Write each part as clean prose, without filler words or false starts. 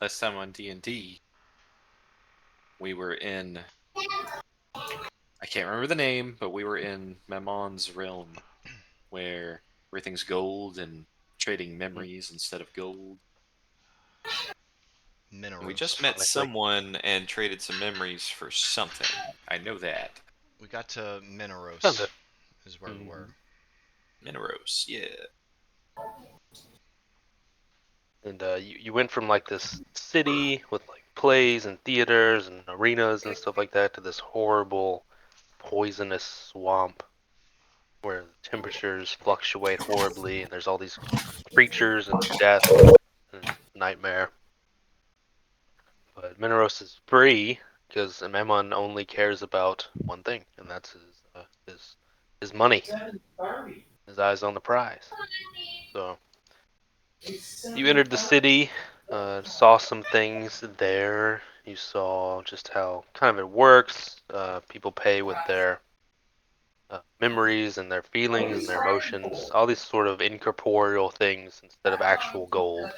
last time on D&D, we were in, I can't remember the name, but we were in Mammon's realm, where everything's gold and trading memories instead of gold. And we just Mineros. met someone and traded some memories for something. I know that. We got to Mineros, Found it. is where we were. Mineros, yeah. And you went from like this city with like plays and theaters and arenas and stuff like that to this horrible, poisonous swamp where the temperatures fluctuate horribly and there's all these creatures and death and nightmare. But Mineros is free because Mammon only cares about one thing, and that's his money. His eyes on the prize. So you entered the city, saw some things there. You saw just how kind of it works. People pay with their memories and their feelings and their emotions, all these sort of incorporeal things instead of actual gold.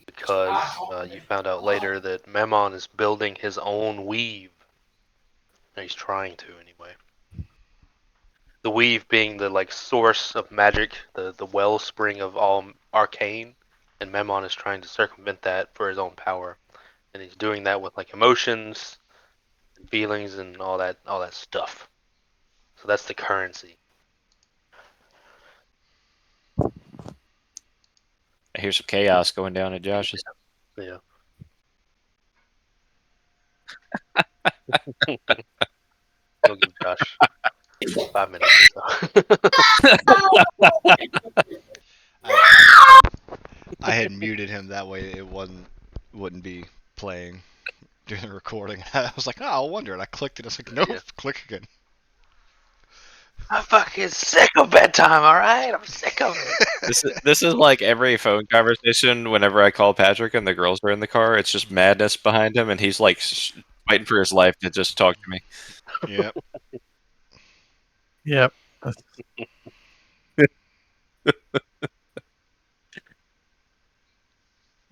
Because you found out later that Mammon is building his own weave. He's trying to, anyway. The weave being the like source of magic, the wellspring of all arcane, and Mammon is trying to circumvent that for his own power, and he's doing that with like emotions, and feelings, and all that stuff. So that's the currency. I hear some chaos going down at Josh's. Yeah. We'll give Josh 5 minutes or so. I had muted him that way it wouldn't be playing during the recording. I was like, oh, I'll wonder, and I clicked it. I was like, nope, Yeah. click again. I'm fucking sick of bedtime, alright? I'm sick of it. This is like every phone conversation whenever I call Patrick and the girls are in the car. It's just madness behind him, and he's like fighting for his life to just talk to me. Yep. Yep.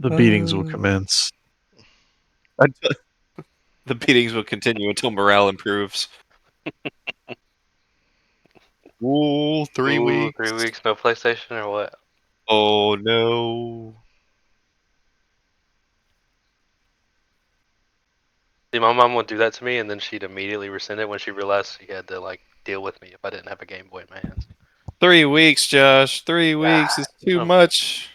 The beatings will commence. The beatings will continue until morale improves. Ooh, 3 weeks. 3 weeks, no PlayStation or what? Oh no. See, my mom would do that to me, and then she'd immediately rescind it when she realized she had to like deal with me if I didn't have a Game Boy in my hands. 3 weeks, Josh. 3 weeks is too much.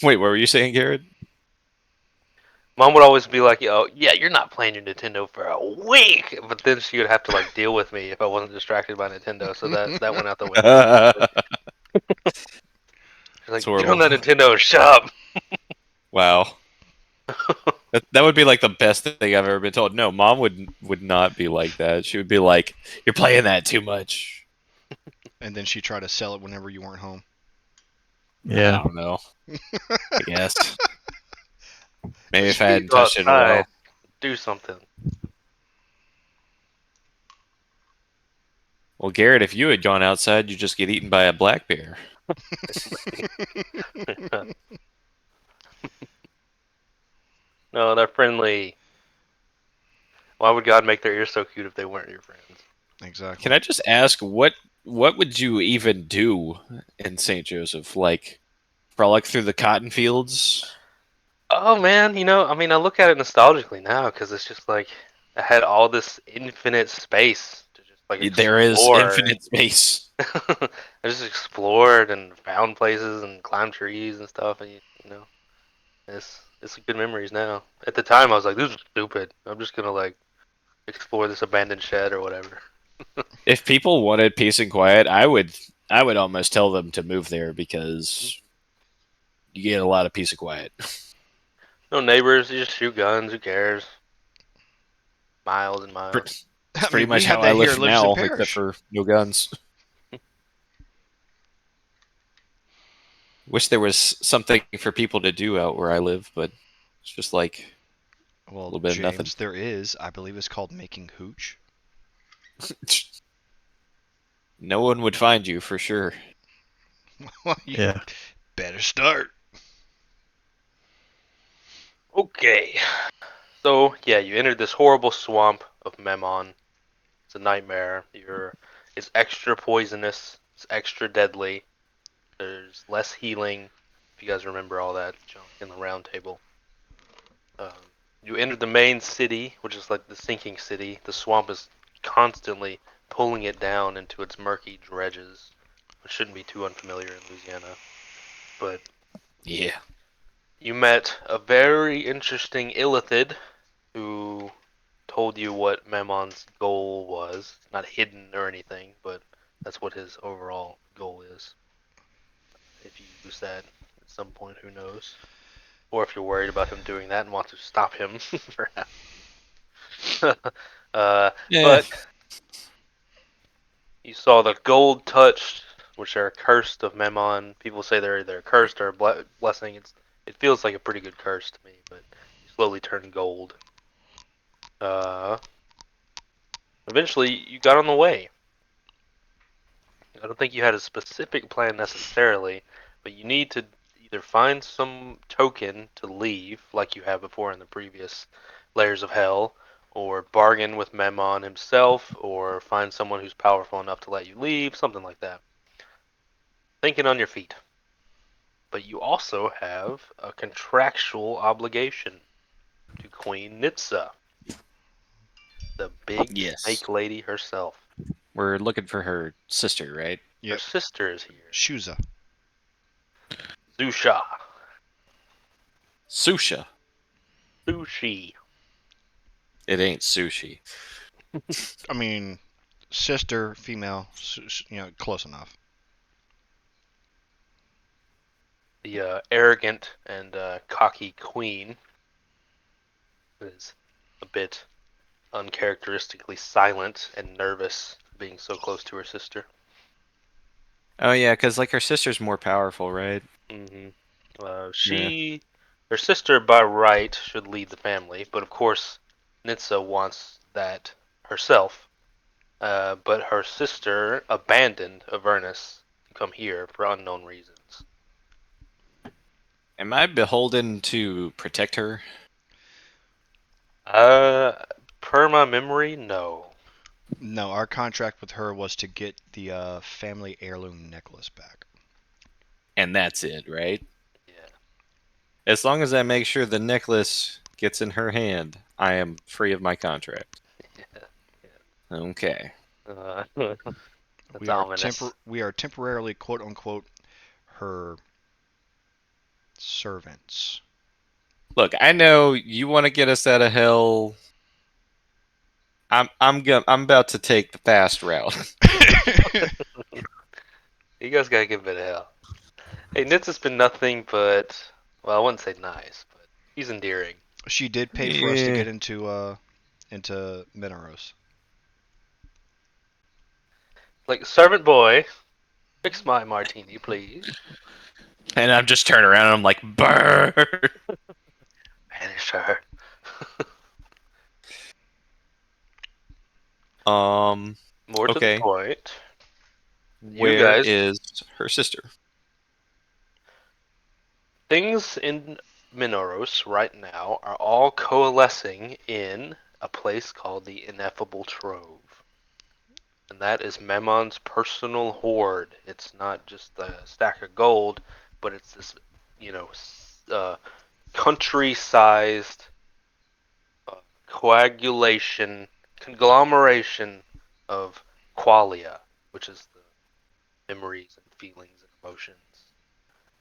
Wait, what were you saying, Garrett? Mom would always be like, "Oh, yeah, you're not playing your Nintendo for a week," but then she would have to like deal with me if I wasn't distracted by Nintendo. So that went out the window. She's like, "Get on that Nintendo, shut up." Wow. That would be like the best thing I've ever been told. No, Mom would not be like that. She would be like, "You're playing that too much." And then she tried to sell it whenever you weren't home. Yeah. I don't know. I guess. Maybe if I Please hadn't go touched it in a while. outside, do something. Well, Garrett, if you had gone outside, you'd just get eaten by a black bear. No, they're friendly. Why would God make their ears so cute if they weren't your friends? Exactly. Can I just ask what would you even do in St. Joseph? Like frolic through the cotton fields? Oh man, I mean, I look at it nostalgically now because it's just like I had all this infinite space to just like There is explore. infinite space. I just explored and found places and climbed trees and stuff, and it's good memories now. At the time, I was like, "This is stupid. I'm just gonna like explore this abandoned shed or whatever." If people wanted peace and quiet, I would almost tell them to move there because you get a lot of peace and quiet. No neighbors. You just shoot guns. Who cares? Miles and miles. It's I pretty mean, we much have how that I here live at Livingston now, Parish. except for no guns. Wish there was something for people to do out where I live, but it's just like a Well, little bit James, of nothing. there is. I believe it's called making hooch. No one would find you for sure. Well, you Yeah. better start. Okay. So yeah, you entered this horrible swamp of Mammon. It's a nightmare. It's extra poisonous. It's extra deadly. There's less healing. If you guys remember all that junk in the round table. You entered the main city, which is like the sinking city. The swamp is constantly pulling it down into its murky dredges, which shouldn't be too unfamiliar in Louisiana. But Yeah. you met a very interesting illithid who told you what Mammon's goal was. Not hidden or anything, but that's what his overall goal is. If you use that at some point, who knows? Or if you're worried about him doing that and want to stop him, perhaps. Yeah. But you saw the gold touched, which are cursed of Mammon. People say they're either cursed or a blessing. It feels like a pretty good curse to me, but you slowly turn gold. Uh, Eventually, you got on the way. I don't think you had a specific plan necessarily, but you need to either find some token to leave, like you have before in the previous layers of hell, or bargain with Mammon himself, or find someone who's powerful enough to let you leave, something like that. Thinking on your feet. But you also have a contractual obligation to Queen Nitsa, the big Yes. snake lady herself. We're looking for her sister, right? Her Yep. sister is here, Shuza. Zusha. Susha. Sushi. It ain't sushi. I mean, sister, female, close enough. The arrogant and cocky queen is a bit uncharacteristically silent and nervous, being so close to her sister. Oh yeah, because like her sister's more powerful, right? hmm Yeah. Her sister by right should lead the family, but of course, Nitsa wants that herself. But her sister abandoned Avernus to come here for unknown reasons. Am I beholden to protect her? Uh, per my memory, no. No, our contract with her was to get the family heirloom necklace back. And that's it, right? Yeah. As long as I make sure the necklace gets in her hand, I am free of my contract. Yeah. Okay. That's ominous. We are temporarily quote unquote her servants. Look, I know you want to get us out of hell. I'm about to take the fast route. You guys gotta give it a hell. Hey, Nitz has been nothing but, well, I wouldn't say nice, but he's endearing. She did pay for us to Yeah. get into Mineros. Like, servant boy, fix my martini, please. And I'm just turning around and I'm like, burn. Banish her. Um, More to the okay. point, you Where guys, is her sister? things in Minoros right now are all coalescing in a place called the Ineffable Trove. And that is Memmon's personal hoard. It's not just a stack of gold, but it's this, you know, country-sized coagulation, conglomeration of qualia, which is the memories and feelings and emotions.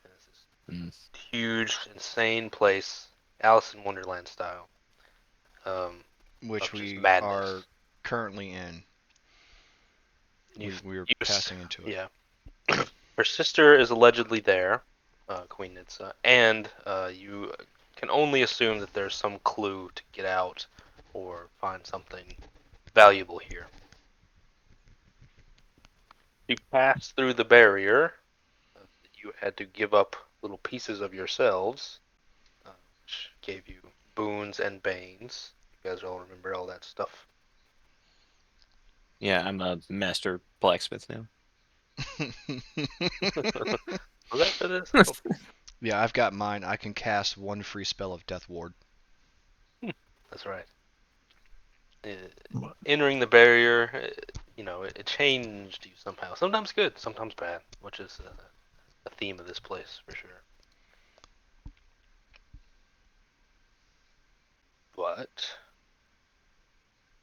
And it's this Mm. huge, insane place, Alice in Wonderland style, um, Which of just we are madness. currently in. You, We're you, passing into it. yeah. Her sister is allegedly there, Queen Nitsa, and you can only assume that there's some clue to get out or find something valuable here. You pass through the barrier. You had to give up little pieces of yourselves, which gave you boons and banes. You guys all remember all that stuff. Yeah, I'm a master blacksmith now. Was that for this? Yeah, I've got mine. I can cast one free spell of Death Ward. That's right. Uh, Entering the barrier, it changed you somehow. Sometimes good, sometimes bad, which is a theme of this place for sure. But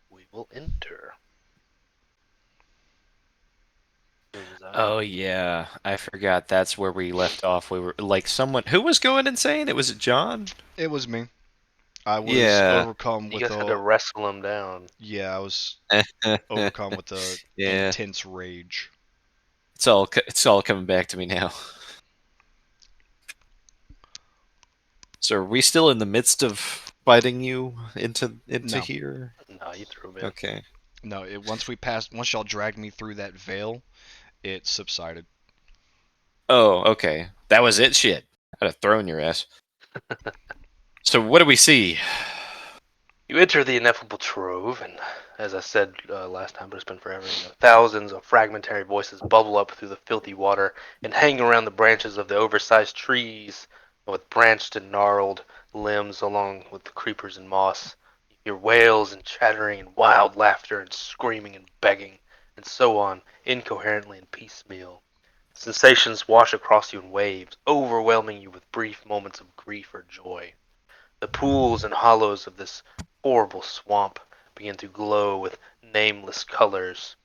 we will enter. As soon as Oh yeah, I forgot. That's where we left off. We were like someone who was going insane. It was John. It was me. I was Yeah. overcome You with guys had to a wrestle him down. yeah, I was overcome with a Yeah. intense rage. It's all coming back to me now. So are we still in the midst of fighting you into No, here? No, you threw him in. Okay. no. Once y'all dragged me through that veil, it subsided. Oh, okay. That was it. Shit. I'd have thrown your ass. So what do we see? You enter the ineffable trove, and as I said last time, but it's been forever, thousands of fragmentary voices bubble up through the filthy water and hang around the branches of the oversized trees with branched and gnarled limbs along with the creepers and moss. You hear wails and chattering and wild laughter and screaming and begging and so on, incoherently and piecemeal. Sensations wash across you in waves, overwhelming you with brief moments of grief or joy. The pools and hollows of this horrible swamp begin to glow with nameless colors.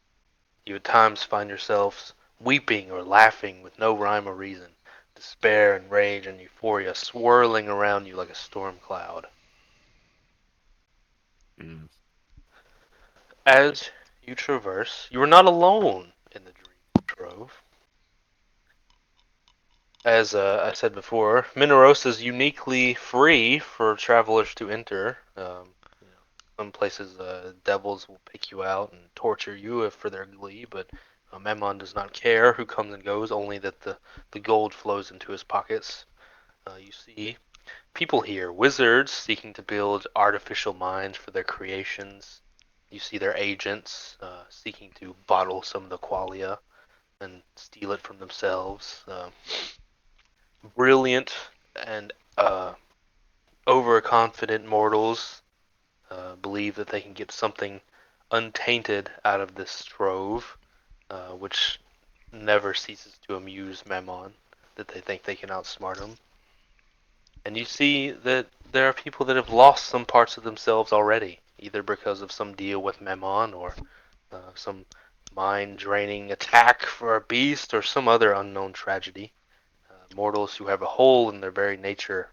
You at times find yourselves weeping or laughing with no rhyme or reason, despair and rage and euphoria swirling around you like a storm cloud. Mm. As you traverse, you are not alone in the dream trove. As I said before, Mineros is uniquely free for travelers to enter. Some places devils will pick you out and torture you if for their glee, but Mammon does not care who comes and goes, only that the gold flows into his pockets. You see people here, wizards seeking to build artificial minds for their creations. You see their agents seeking to bottle some of the qualia and steal it from themselves. Brilliant and overconfident mortals believe that they can get something untainted out of this trove, which never ceases to amuse Mammon, that they think they can outsmart him. And you see that there are people that have lost some parts of themselves already, either because of some deal with Mammon or some mind draining attack for a beast or some other unknown tragedy. Mortals who have a hole in their very nature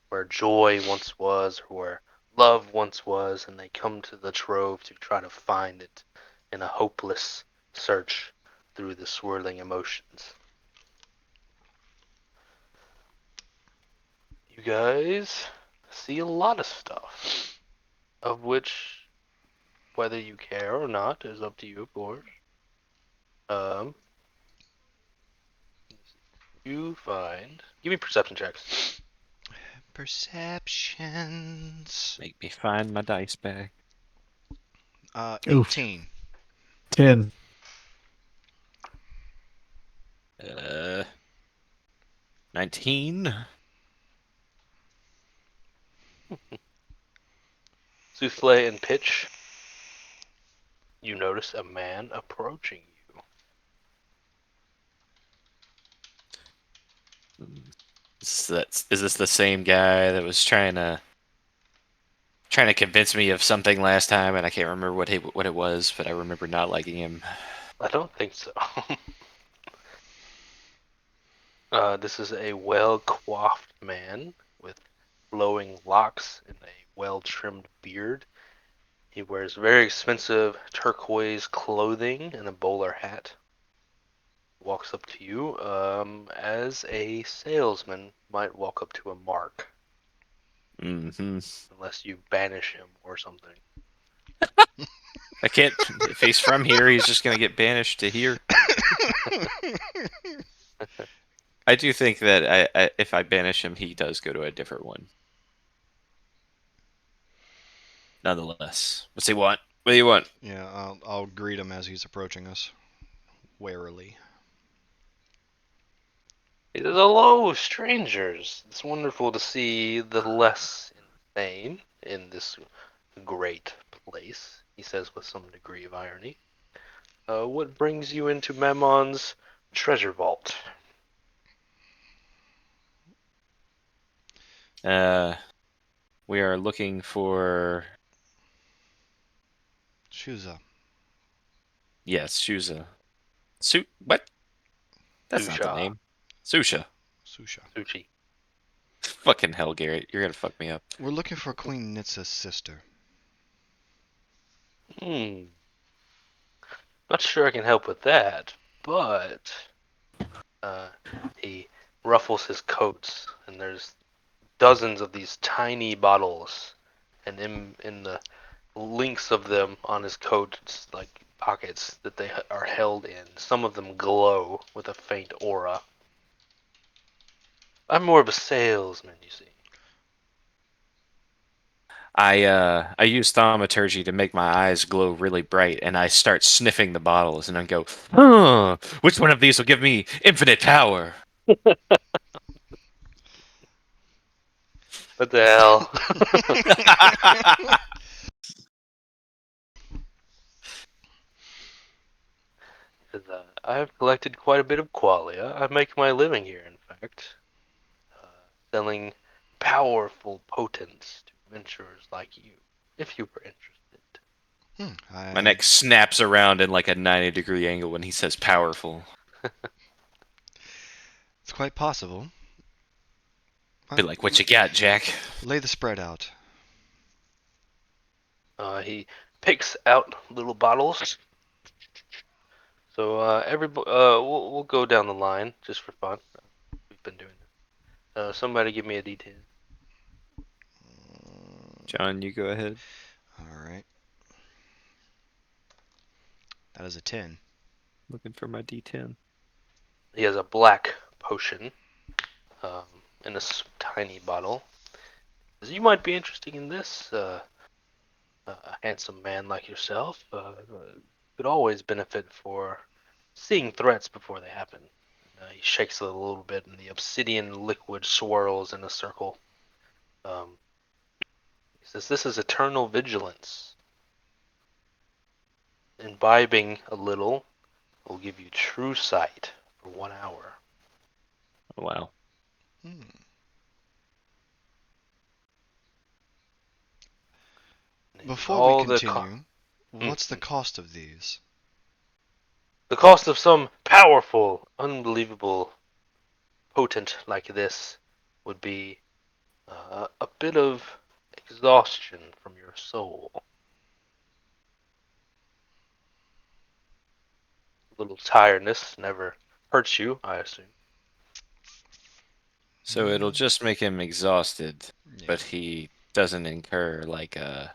where joy once was, or where love once was, and they come to the trove to try to find it in a hopeless search through the swirling emotions. You guys see a lot of stuff, of which whether you care or not is up to you, of course. Um, you find. Give me perception checks. Perceptions. Make me find my dice bag. Oof. 18. 10. Uh, 19. Souffle and Pitch. You notice a man approaching you. Is this the same guy that was trying to convince me of something last time, and I can't remember what it was, but I remember not liking him. I don't think so. This is a well-coiffed man with flowing locks and a well-trimmed beard. He wears very expensive turquoise clothing and a bowler hat. Walks up to you as a salesman might walk up to a mark, Hmm. unless you banish him or something. I can't. If he's from here, he's just gonna get banished to here. I do think that if I banish him, he does go to a different one. Nonetheless, what's he want? What do you want? Yeah, I'll greet him as he's approaching us, warily. He says, "Hello, strangers. It's wonderful to see the less insane in this great place," he says with some degree of irony. What brings you into Mammon's treasure vault? We are looking for Shuza. yes, Shuza. What? That's not the Susha. name. Susha. Susha. Sushi. Fucking hell, Garrett. You're gonna fuck me up. We're looking for Queen Nitsa's sister. Not sure I can help with that, but he ruffles his coats, and there's dozens of these tiny bottles, and in the links of them on his coat, it's like pockets that they are held in. Some of them glow with a faint aura. I'm more of a salesman, you see. I use thaumaturgy to make my eyes glow really bright, and I start sniffing the bottles, and I go, which one of these will give me infinite power? What the hell? I have collected quite a bit of qualia. I make my living here, in fact, uh, selling powerful potents to adventurers like you, if you were interested. My neck snaps around in like a 90-degree angle when he says powerful. It's quite possible. Be like, what you got, Jack? Lay the spread out. He picks out little bottles. So we'll go down the line just for fun. We've been doing this. Somebody give me a D10. John, you go ahead. Alright. That is a 10. Looking for my D10. He has a black potion in a tiny bottle. Says, you might be interested in this. A handsome man like yourself could always benefit for seeing threats before they happen. He shakes it a little bit, and the obsidian liquid swirls in a circle. He says, "This is eternal vigilance. Imbibing a little will give you true sight for 1 hour." Oh, wow. Before we continue, what's the Mhm. cost of these? The cost of some powerful, unbelievable potent like this would be a bit of exhaustion from your soul. A little tiredness never hurts you, I assume. So it'll just make him exhausted, Yeah. but he doesn't incur like a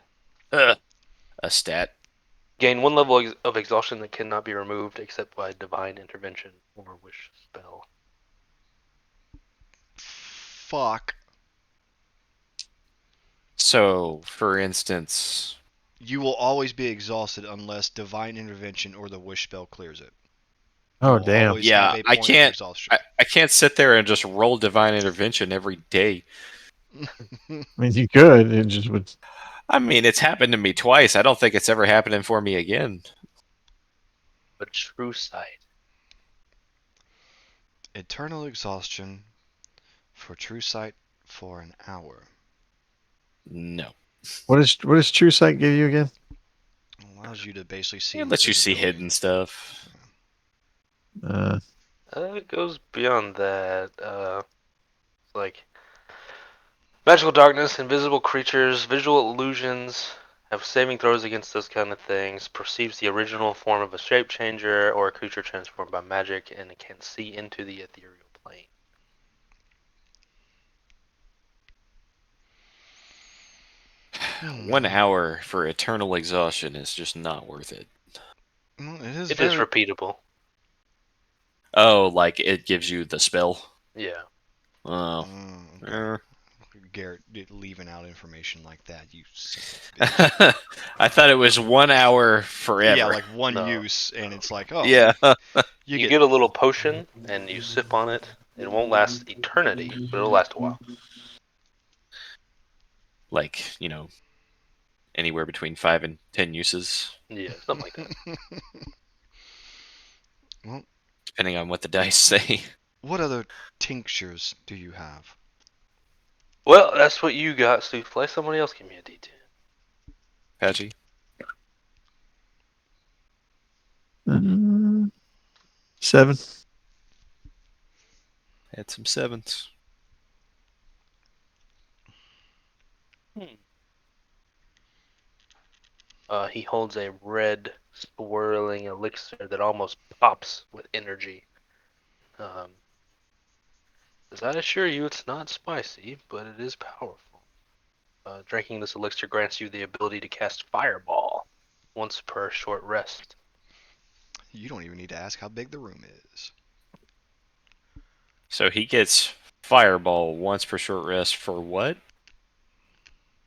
stat. Gain one level of exhaustion that cannot be removed except by divine intervention or wish spell. Fuck. So, for instance, You will always be exhausted unless divine intervention or the wish spell clears it. You Oh, will damn. always have yeah, a I point of can't. exhaustion. I can't sit there and just roll divine intervention every day. I mean, you could. It just would. I mean, it's happened to me twice. I don't think it's ever happening for me again. But true sight. Eternal exhaustion for true sight for an hour. No. What does True Sight give you again? Allows you to basically see It lets you see invisibility. hidden stuff. It goes beyond that. It's like magical darkness, invisible creatures, visual illusions, have saving throws against those kind of things, perceives the original form of a shape changer or a creature transformed by magic, and it can see into the ethereal plane. 1 hour for eternal exhaustion is just not worth it. Well, it is It is very. repeatable. Oh, like it gives you the spell? Yeah. Oh. Okay. Garrett leaving out information like that, you son of a bitch. I thought it was 1 hour forever. Yeah, like one No. use, and it's like, oh, Yeah. you You get. get a little potion and you sip on it, It won't last eternity, but it'll last a while. Like, anywhere between 5 and 10 uses, Yeah, something like that. Well, depending on what the dice say. what other tinctures do you have? Well, that's what you got, Souffle. Somebody else give me a D10. Patchy? Uh, 7. Had some 7s. He holds a red, swirling elixir that almost pops with energy. As I assure you, it's not spicy, but it is powerful. Drinking this elixir grants you the ability to cast Fireball once per short rest. You don't even need to ask how big the room is. So he gets Fireball once per short rest for what?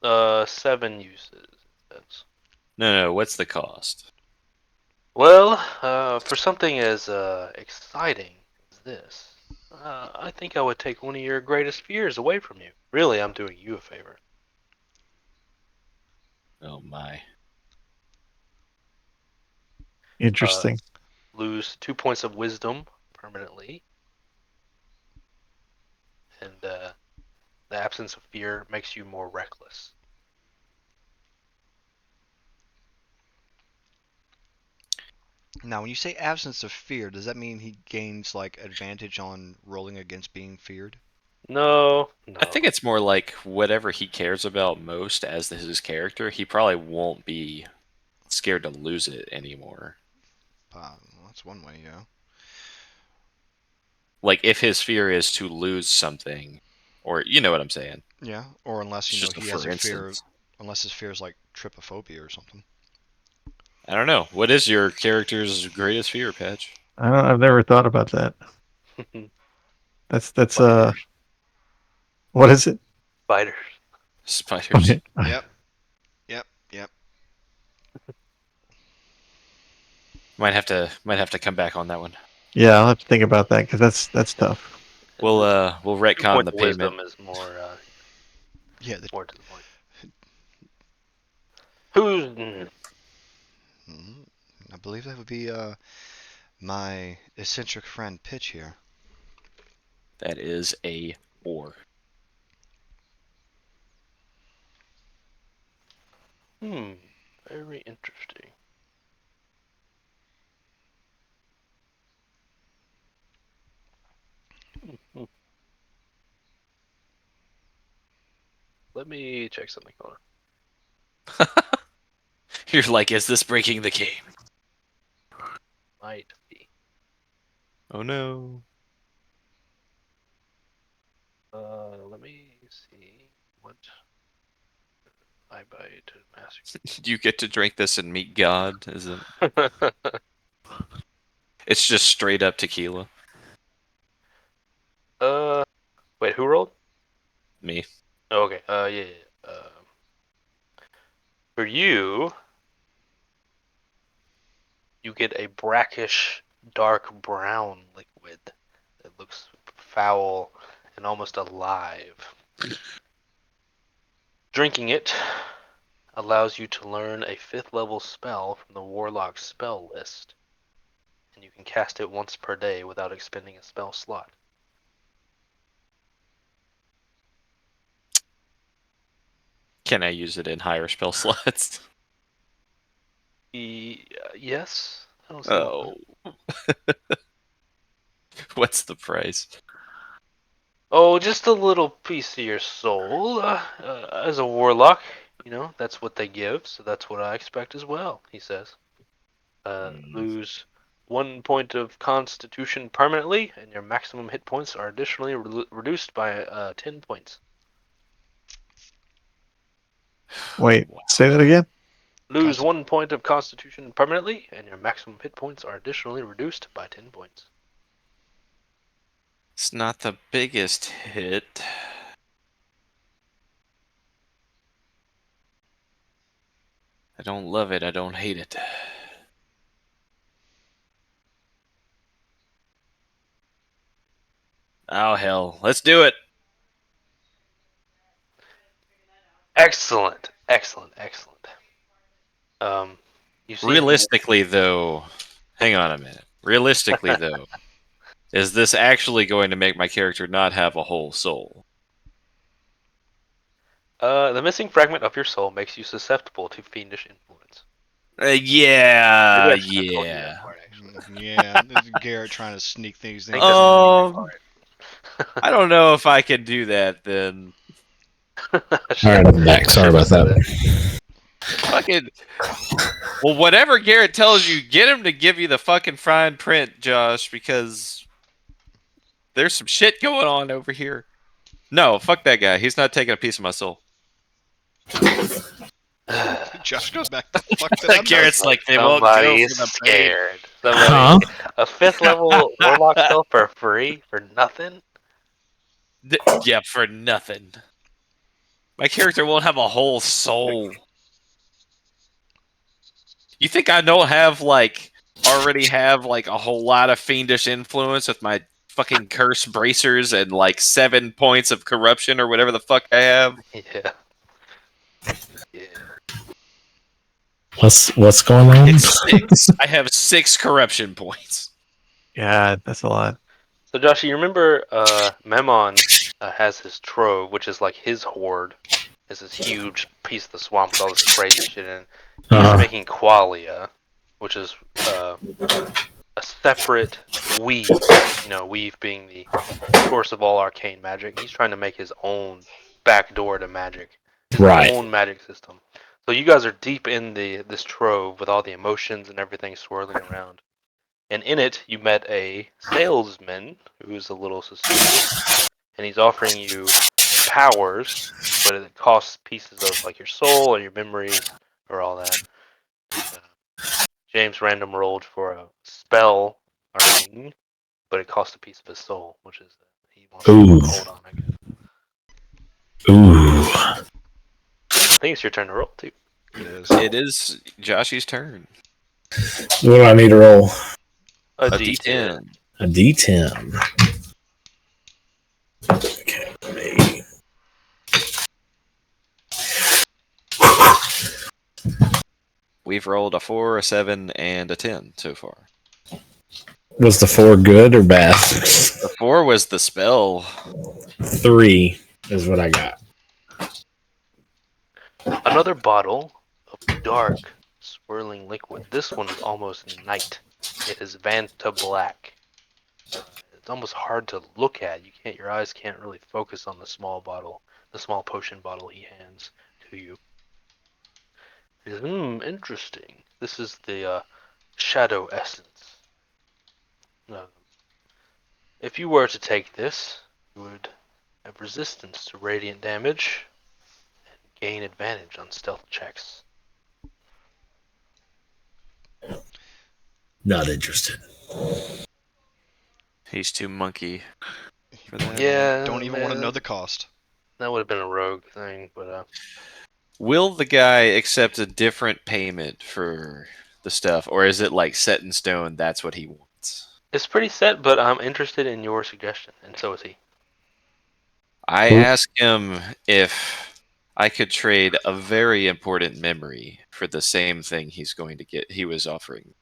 7 uses. That's No, what's the cost? well, for something as exciting as this, I think I would take one of your greatest fears away from you. Really, I'm doing you a favor. Oh my. Interesting. Lose 2 points of wisdom permanently, and the absence of fear makes you more reckless. Now, when you say absence of fear, does that mean he gains like advantage on rolling against being feared? No, I think it's more like whatever he cares about most as his character, he probably won't be scared to lose it anymore. Well, that's one way, yeah. Like if his fear is to lose something, or you know what I'm saying. Yeah, or unless It's just a he has for a fear, instance. unless his fear is like trypophobia or something. I don't know. What is your character's greatest fear, Patch? I've never thought about that. That's Spiders. what is it? Spiders. Spiders. Yep, yep, yep. Might have to come back on that one. Yeah, I'll have to think about that because that's tough. And this We'll 2 retcon points the of payment. wisdom is more Yeah, more to the point. Who's I believe that would be my eccentric friend Pitch here. That is a 4. very interesting. Hmm. Let me check something. Hold on. You're like, is this breaking the game? Might be. Oh no. Let me see what I buy to master. You get to drink this and meet God, isn't? It's just straight up tequila. Wait, who rolled? Me. Oh, okay. Yeah. For you, you get a brackish, dark brown liquid that looks foul and almost alive. Drinking it allows you to learn a 5th level spell from the Warlock spell list, and you can cast it once per day without expending a spell slot. Can I use it in higher spell slots? Yes, I don't see why not. Oh. What's the price? Oh, just a little piece of your soul. As a warlock, that's what they give, so that's what I expect as well, he says. Lose 1 point of constitution permanently, and your maximum hit points are additionally reduced by 10 points. Wait, Wow. say that again. Lose 1 point of constitution permanently, and your maximum hit points are additionally reduced by 10 points. It's not the biggest hit. I don't love it. I don't hate it. Oh hell, let's do it. Excellent. You see him. Realistically, though, hang on a minute. Realistically, though, is this actually going to make my character not have a whole soul? The missing fragment of your soul makes you susceptible to fiendish influence. Yeah, Maybe I should have told you that yeah. part actually. Yeah, this is Garrett trying to sneak things I think in. that's the secret Um, part. I don't know if I can do that. Then All right, I'm back. Sorry about that. fucking. Well, whatever Garrett tells you, get him to give you the fucking fine print, Josh, because there's some shit going on over here. No, fuck that guy. He's not taking a piece of my soul. Josh goes back. The fuck did I miss? Garrett's like, they won't go Somebody's for the bait. scared. Huh? A 5th level warlock spell for free for nothing. Yeah, for nothing. My character won't have a whole soul. You think I don't have already have a whole lot of fiendish influence with my fucking curse bracers and 7 points of corruption or whatever the fuck I have? Yeah. Yeah. What's going on? It's 6. I have 6 corruption points. Yeah, that's a lot. So Josh, you remember Mammon has his trove, which is like his hoard. It's this huge piece of the swamp with all this crazy shit in it. He's making Quallia, which is a separate weave. Weave being the source of all arcane magic. He's trying to make his own backdoor to magic. His Right. own magic system. So you guys are deep in this trove with all the emotions and everything swirling around. And in it, you met a salesman who's a little suspicious, and he's offering you powers, but it costs pieces of your soul or your memories or all that. James random rolled for a spell earning, but it costs a piece of his soul, which is he wants to hold on. I guess. Ooh. I think it's your turn to roll too. It is. It is Joshy's turn. What do I need to roll? A A D10. D10. A D10. Okay. We've rolled a 4, a 7, and a 10 so far. Was the 4 good or bad? The 4 was the spell. 3 is what I got. Another bottle of dark, swirling liquid. This one is almost night. It is Vanta Black. It's almost hard to look at. Your eyes can't really focus on the small bottle, the small potion bottle he hands to you. He says, interesting. This is the shadow essence. If you were to take this, you would have resistance to radiant damage and gain advantage on stealth checks. Not interested. He's too monkey for that. Yeah, Don't even want to man. know the cost. That would have been a rogue thing, but Will the guy accept a different payment for the stuff, or is it set in stone? That's what he wants. it's pretty set. But I'm interested in your suggestion, and so is he. I asked him if I could trade a very important memory for the same thing he's going to get. He was offering.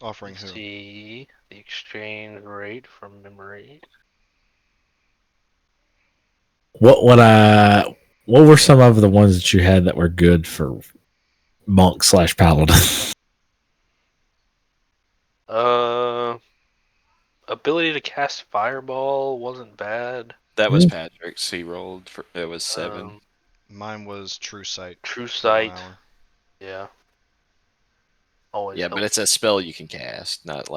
Offering who? See the exchange rate from memory. What were some of the ones that you had that were good for monk / paladin? Ability to cast fireball wasn't bad. That was Patrick's. He rolled for it was 7. Mine was True Sight. True for 1 sight. hour. Yeah. Always. Yeah, but it's a spell you can cast, not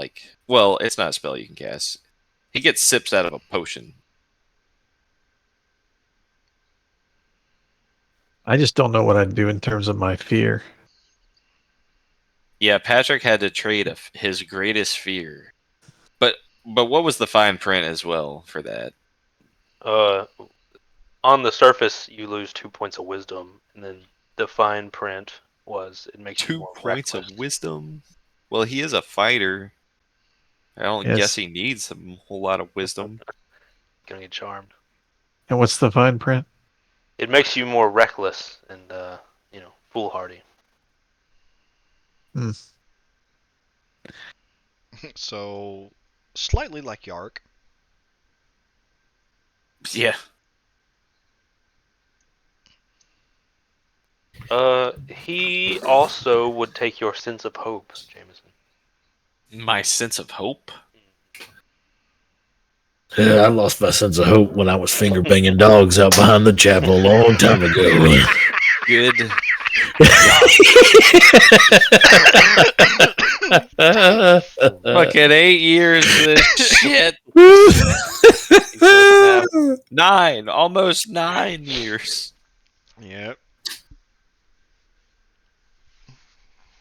well, it's not a spell you can cast. He gets sips out of a potion. I just don't know what I'd do in terms of my fear. Yeah, Patrick had to trade his greatest fear. But what was the fine print as well for that? On the surface, you lose 2 points of wisdom, and then the fine print was it makes you 2 more points reckless. of wisdom? Well, he is a fighter. I don't Yes. guess he needs a whole lot of wisdom. Gonna get charmed. And what's the fine print? It makes you more reckless and foolhardy. So, slightly like Yark. Yeah. He also would take your sense of hope, Jameson. My sense of hope. Yeah, I lost my sense of hope when I was finger banging dogs out behind the chapel a long time ago. Good. Fucking 8 years of this shit. 9, almost 9 years. Yep.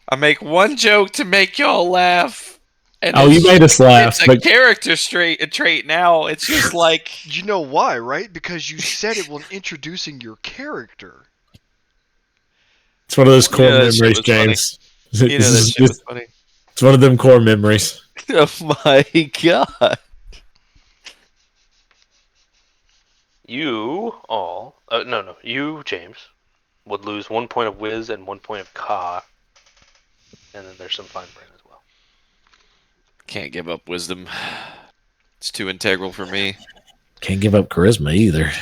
I make one joke to make y'all laugh. And Oh, you made us laugh. It's a character trait now. It's just like You know why, right? Because you said it when introducing your character. It's one of those You core know that shit memories, was funny. James. you know that shit was funny. It's one of them core memories. Oh my god. You all, you, James, would lose 1 point of whiz and 1 point of ka, and then there's some fine brain as well. Can't give up wisdom. It's too integral for me. Can't give up charisma either.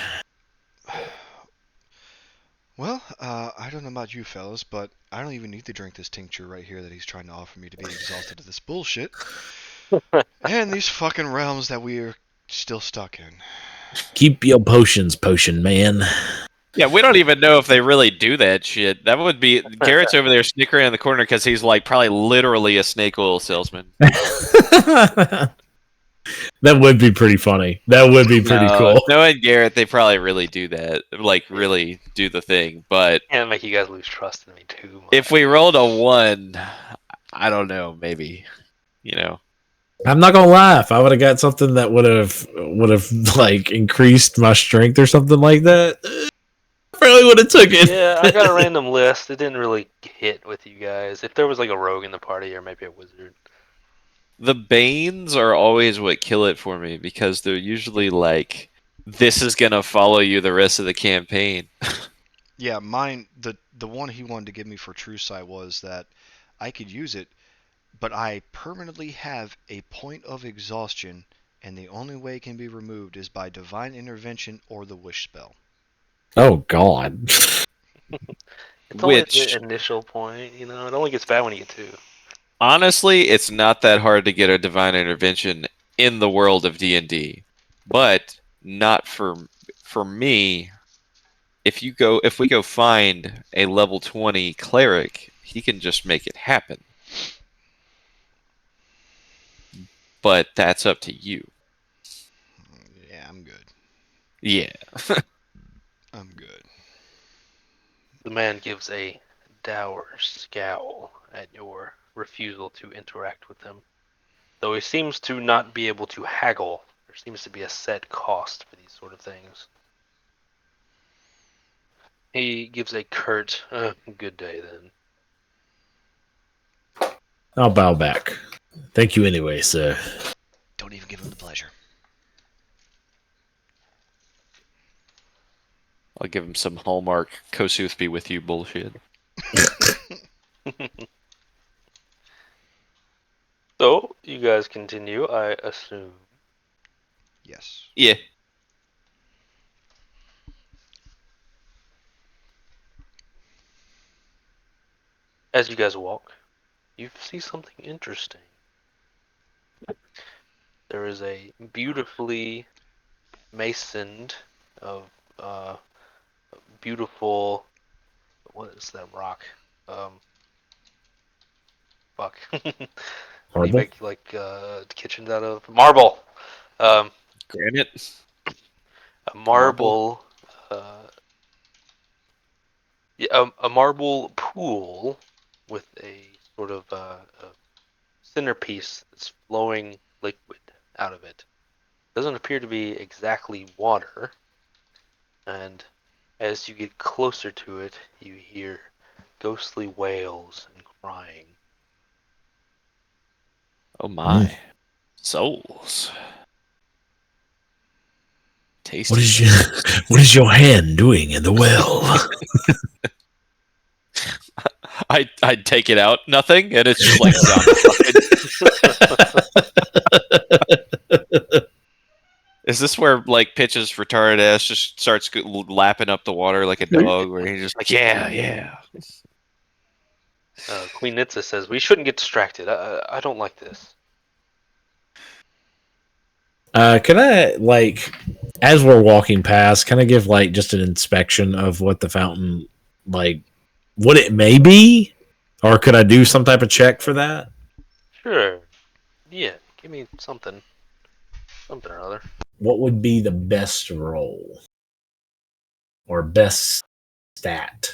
Well, I don't know about you fellas, but I don't even need to drink this tincture right here that he's trying to offer me to be exhausted of this bullshit. And these fucking realms that we're still stuck in. Keep your potions, potion man. Yeah, we don't even know if they really do that shit. That would be Garrett's over there snickering in the corner because he's like probably literally a snake oil salesman. That would be pretty funny. That would be pretty cool. Knowing Garrett, they probably really do that. Like, really do the thing. But Can't make you guys lose trust in me too much. if we rolled a 1, I don't know, maybe. You know. I'm not gonna lie. If I would have got something that would have like increased my strength or something like that, I probably would have took it. Yeah, I got a random list. It didn't really hit with you guys. If there was like a rogue in the party or maybe a wizard. The Banes are always what kill it for me because they're usually like, this is going to follow you the rest of the campaign. Yeah, mine, the one he wanted to give me for True Sight was that I could use it, but I permanently have a point of exhaustion, and the only way it can be removed is by divine intervention or the wish spell. Oh God. It's only the initial point, It only gets bad when you get 2. Honestly, it's not that hard to get a divine intervention in the world of D&D. But not for me. If we go find a level 20 cleric, he can just make it happen. But that's up to you. Yeah, I'm good. Yeah. I'm good. The man gives a dour scowl at your refusal to interact with him. Though he seems to not be able to haggle, there seems to be a set cost for these sort of things. He gives a curt, good day then. I'll bow back. Thank you anyway, sir. Don't even give him the pleasure. I'll give him some Hallmark Kossuth be with you bullshit. So, you guys continue, I assume. Yes. Yeah. As you guys walk, you see something interesting. There is a beautifully masoned of beautiful, what is that rock? Fuck. What do you Marble? make like kitchens out of? Marble. Granite? A marble. A marble pool with a sort of a centerpiece that's flowing liquid out of it. Doesn't appear to be exactly water, and as you get closer to it, you hear ghostly wails and crying. Oh my. Souls. Tasty. What is your hand doing in the well? I'd take it out, nothing, and it's just like zombified. Is this where like Pitch's retarded ass just starts lapping up the water like a dog, where he's just like, yeah. Queen Nitsa says we shouldn't get distracted. I don't like this. Can I, like, as we're walking past, can I give, like, just an inspection of what the fountain, like, what it may be? Or could I do some type of check for that? Sure. Yeah. Give me something. Something or other. What would be the best roll? Or best stat?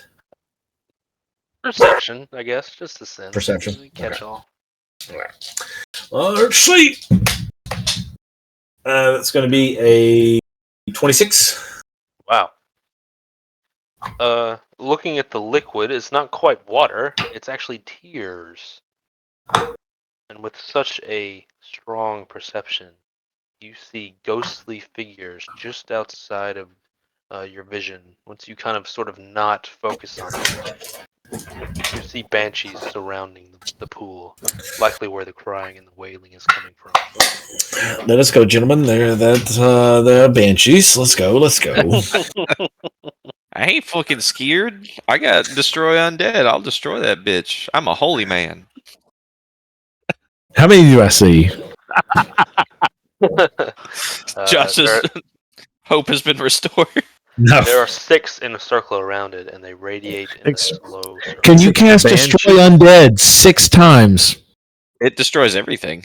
Perception, I guess. Just a sense. Perception? Catch Okay. all. Let's see. That's going to be a 26. Wow. Looking at the liquid, it's not quite water. It's actually tears. And with such a strong perception, you see ghostly figures just outside of your vision. Once you kind of sort of not focus on it, you see banshees surrounding the pool, likely where the crying and the wailing is coming from. Let us go, gentlemen. They're banshees. Let's go. I ain't fucking scared. I got destroy undead. I'll destroy that bitch. I'm a holy man. How many do I see? Josh's hope has been restored. No. There are 6 in a circle around it, and they radiate in a slow circle. Can you cast Destroy Undead 6 times? It destroys everything.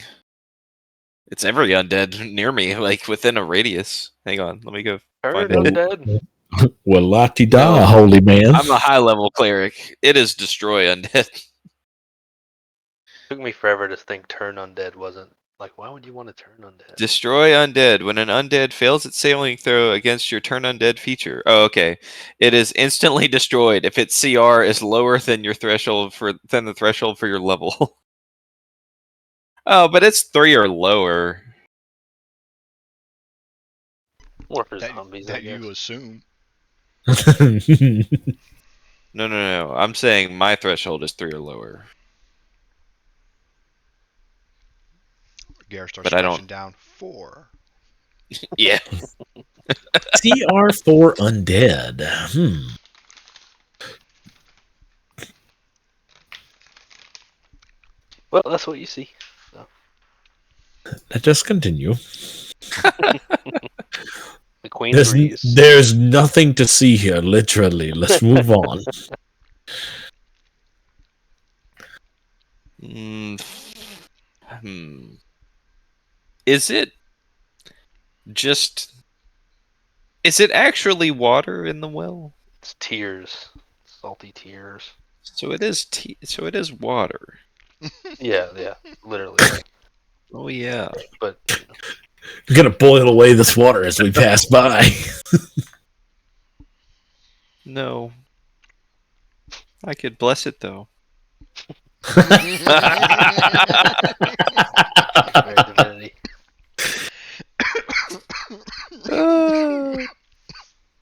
It's every undead near me, like within a radius. Hang on, let me go Heard find it. undead? Well, la-ti-da, No. holy man. I'm a high level cleric. It is destroy undead. Took me forever to think turn undead wasn't. Like, why would you want to turn undead? Destroy undead. When an undead fails its saving throw against your turn undead feature. Oh, okay. It is instantly destroyed if its CR is lower than your threshold than the threshold for your level. Oh, but it's 3 or lower. More for zombies, I That guess. you assume. No. I'm saying my threshold is 3 or lower. Garrett starts But I scratching don't. down 4. Yeah. CR4 undead. Well, that's what you see. Let us continue. The queen agrees. There's nothing to see here, literally. Let's move on. Is it just... Is it actually water in the well? It's tears. Salty tears. So it is so it is water. Yeah, literally. Oh yeah. But We're gonna boil away this water as we pass by. No. I could bless it though. very divinity.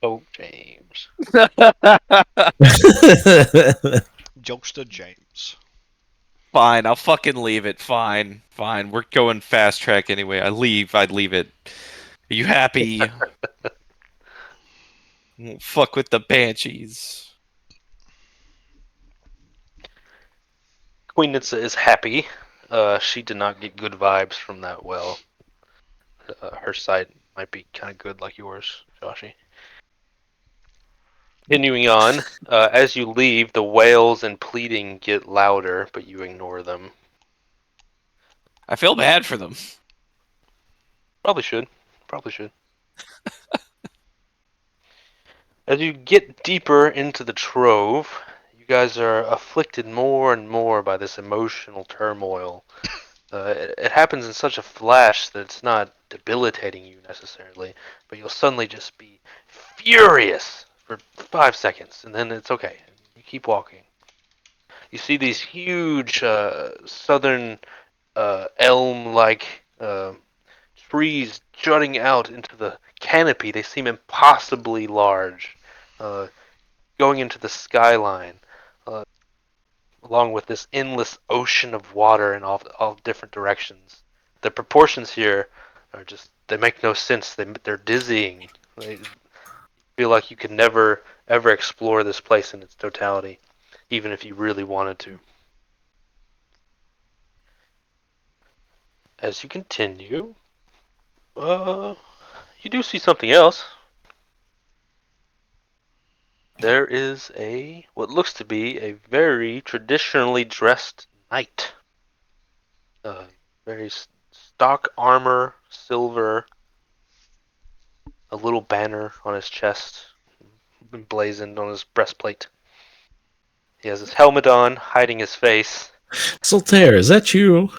Oh, James. Jokester James. Fine, I'll fucking leave it. Fine. We're going fast track anyway. I'd leave it. Are you happy? Won't fuck with the banshees. Queen Nitsa is happy. She did not get good vibes from that well. Her sight might be kind of good like yours, Joshy. Continuing on, as you leave, the wails and pleading get louder, but you ignore them. I feel bad for them. Probably should. As you get deeper into the trove, you guys are afflicted more and more by this emotional turmoil. It happens in such a flash that it's not debilitating you necessarily, but you'll suddenly just be furious for 5 seconds, and then it's okay. You keep walking. You see these huge southern elm-like trees jutting out into the canopy. They seem impossibly large, going into the skyline, uh, along with this endless ocean of water in all different directions. The proportions here are they make no sense. They're dizzying. They feel like you could never ever explore this place in its totality, even if you really wanted to. As you continue, you do see something else. There is what looks to be a very traditionally dressed knight. Very stock armor, silver, a little banner on his chest, emblazoned on his breastplate. He has his helmet on, hiding his face. Soltaire, is that you?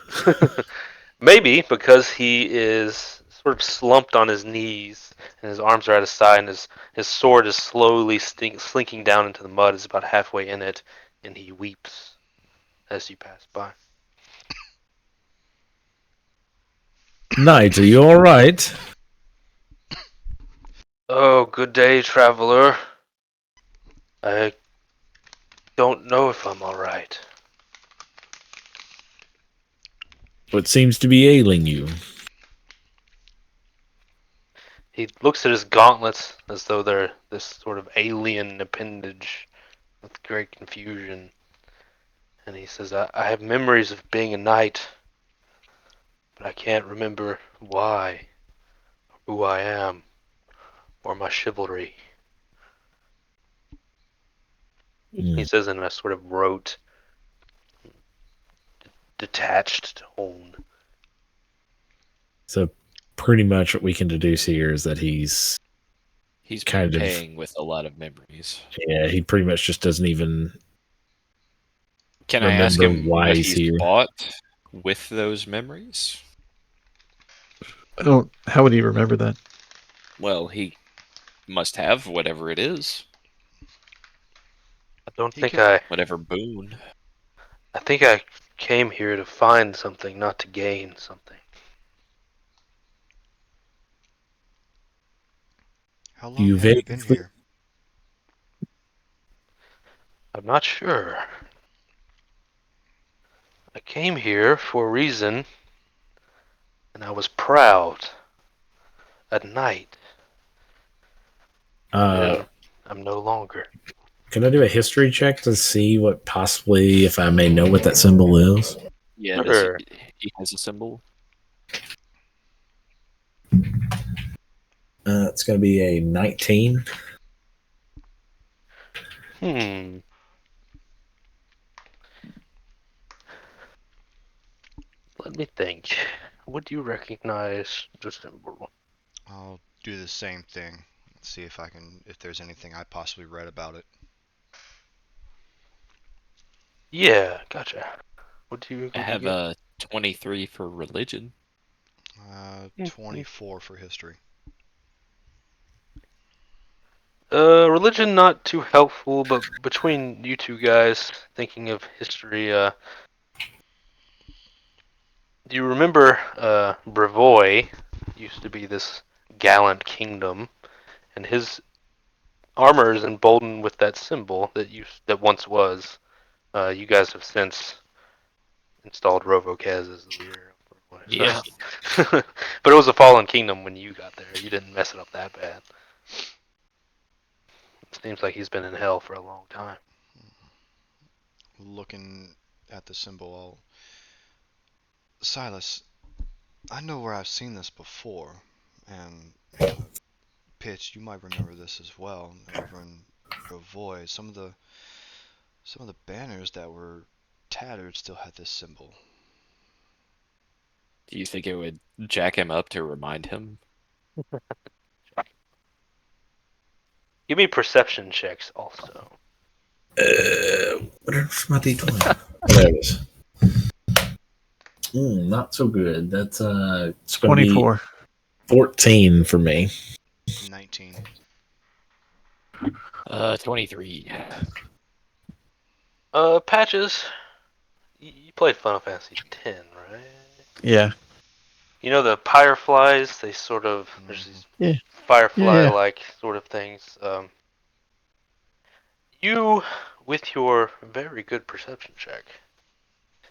Maybe because he is sort of slumped on his knees and his arms are at his side and his sword is slowly slinking down into the mud. It's about halfway in it, and he weeps as you pass by. Knight, are you alright? Oh, good day, traveler. I don't know if I'm alright. What seems to be ailing you? He looks at his gauntlets as though they're this sort of alien appendage with great confusion. And he says, I have memories of being a knight, but I can't remember why, who I am, or my chivalry. He says in a sort of rote, detached tone. So pretty much what we can deduce here is that he's kind of paying with a lot of memories. Yeah, he pretty much just doesn't even Can I ask him why what he's he's here. bought with those memories? How would he remember that? Well, he must have whatever it is. I don't He think can- Whatever boon. I think I came here to find something, not to gain something. How long You have you been vaguely here? I'm not sure. I came here for a reason, and I was proud. At night. And I'm no longer. Can I do a history check to see what possibly, if I may know what that symbol is? Yeah, Sure. he has a symbol? It's going to be a 19. Let me think. Would you recognize the symbol? I'll do the same thing. See if there's anything I possibly read about it. Yeah, gotcha. What I do you have get? a 23 for religion. 24 for history. Religion not too helpful, but between you two guys, thinking of history, do you remember, Brevoy used to be this gallant kingdom, and his armor is emboldened with that symbol that once was. You guys have since installed Rovocaz as the leader of Brevoy. Yeah. But it was a fallen kingdom when you got there. You didn't mess it up that bad. It seems like he's been in hell for a long time. Looking at the symbol, Silas, I know where I've seen this before, and Pitch, you might remember this as well. Over in Brevoy, some of the banners that were tattered still had this symbol. Do you think it would jack him up to remind him? Give me perception checks also. Where's my D20? There it is. Not so good. That's it's going to be 24. 14 for me. 19. 23. Patches, you played Final Fantasy X, right? Yeah. You know the fireflies? They sort of there's these Yeah. firefly-like sort of things. You, with your very good perception check,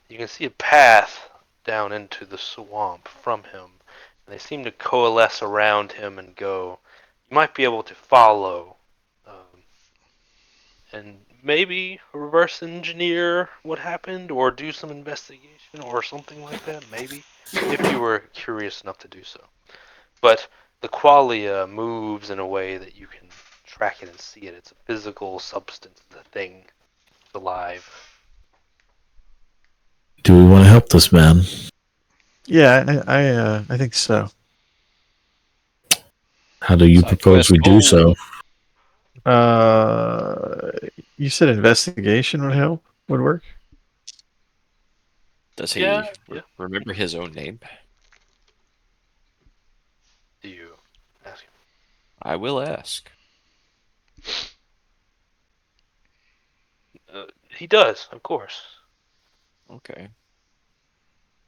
you can see a path down into the swamp from him, and they seem to coalesce around him and go. You might be able to follow, and maybe reverse engineer what happened, or do some investigation, or something like that. Maybe, if you were curious enough to do so. But the qualia moves in a way that you can track it and see it. It's a physical substance, it's a thing. It's alive. Do we want to help this man? Yeah, I think so. How do you Side propose quest we do so? goal. You said investigation would help, would work. Does Yeah, he yeah. remember his own name? Do you ask him? I will ask. He does, of course. Okay.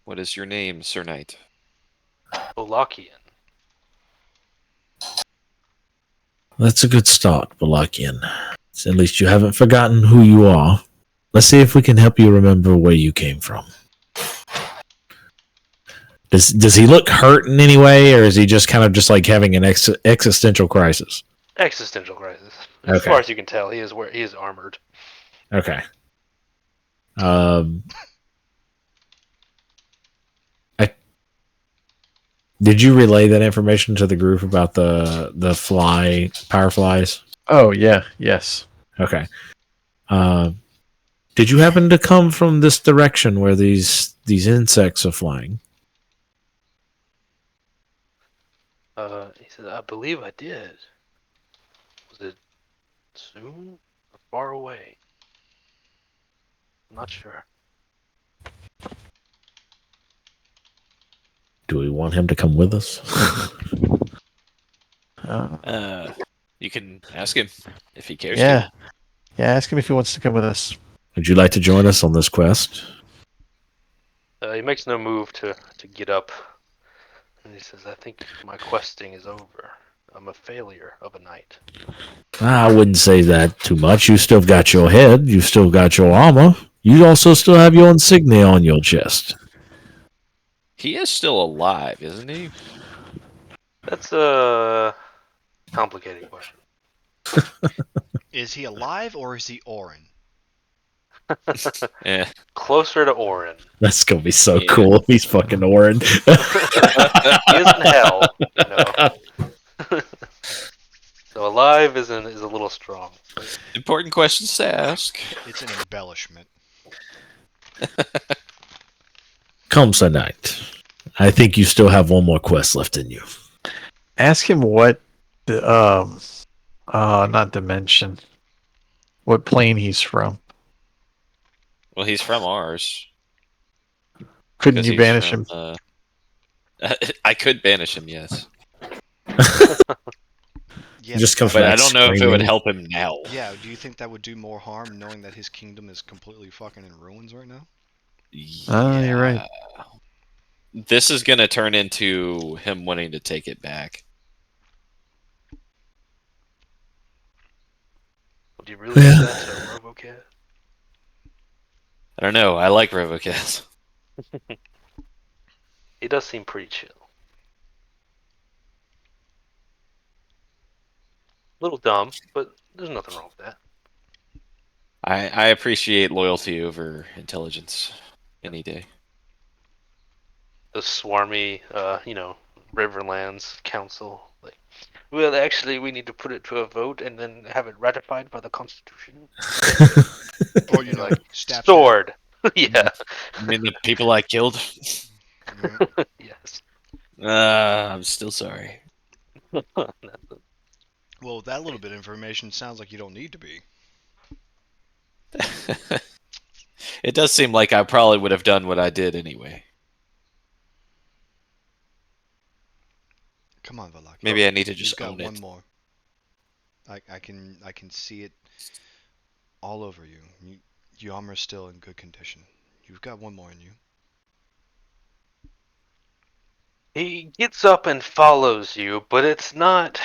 What is your name, Sir Knight? Olakian. That's a good start, Balakian. At least you haven't forgotten who you are. Let's see if we can help you remember where you came from. Does he look hurt in any way, or is he just kind of just like having an existential crisis? Existential crisis. As Okay. far as you can tell, he is armored. Okay. Did you relay that information to the group about the fireflies? Oh yeah, yes. Okay. Did you happen to come from this direction where these insects are flying? He said, I believe I did. Was it soon or far away? I'm not sure. Do we want him to come with us? You can ask him if he cares Yeah, to. yeah. Ask him if he wants to come with us. Would you like to join us on this quest? He makes no move to get up. And he says, I think my questing is over. I'm a failure of a knight. I wouldn't say that too much. You still got your head. You still got your armor. You also still have your insignia on your chest. He is still alive, isn't he? That's a complicated question. Is he alive or is he Orin? Eh. Closer to Orin. That's gonna be so Yeah. cool if he's fucking Orin. He is in hell, you know. So alive is a little strong. Important questions to ask. It's an embellishment. Come, Sir Knight. I think you still have one more quest left in you. Ask him what the not dimension. What plane he's from. Well, he's from ours. Couldn't 'Cause you he's banish from, him? I could banish him, yes. Yeah, Just come But back I don't know if it would screaming. help him now. yeah. Do you think that would do more harm knowing that his kingdom is completely fucking in ruins right now? Oh, you're right. This is going to turn into him wanting to take it back. Would you really do that to a RoboCat? I don't know. I like RoboCats. He does seem pretty chill. A little dumb, but there's nothing wrong with that. I appreciate loyalty over intelligence any day. The swarmy, Riverlands Council. Like, well, actually, we need to put it to a vote and then have it ratified by the Constitution. Or Like, stab. sword. Yeah. I mean, the people I killed. Mhm. Yes. I'm still sorry. Well, that little bit of information sounds like you don't need to be. It does seem like I probably would have done what I did anyway. Come on, Valak. Maybe I need to You've just got own one it. more. I can see it all over you. Your armor's still in good condition. You've got one more in you. He gets up and follows you, but it's not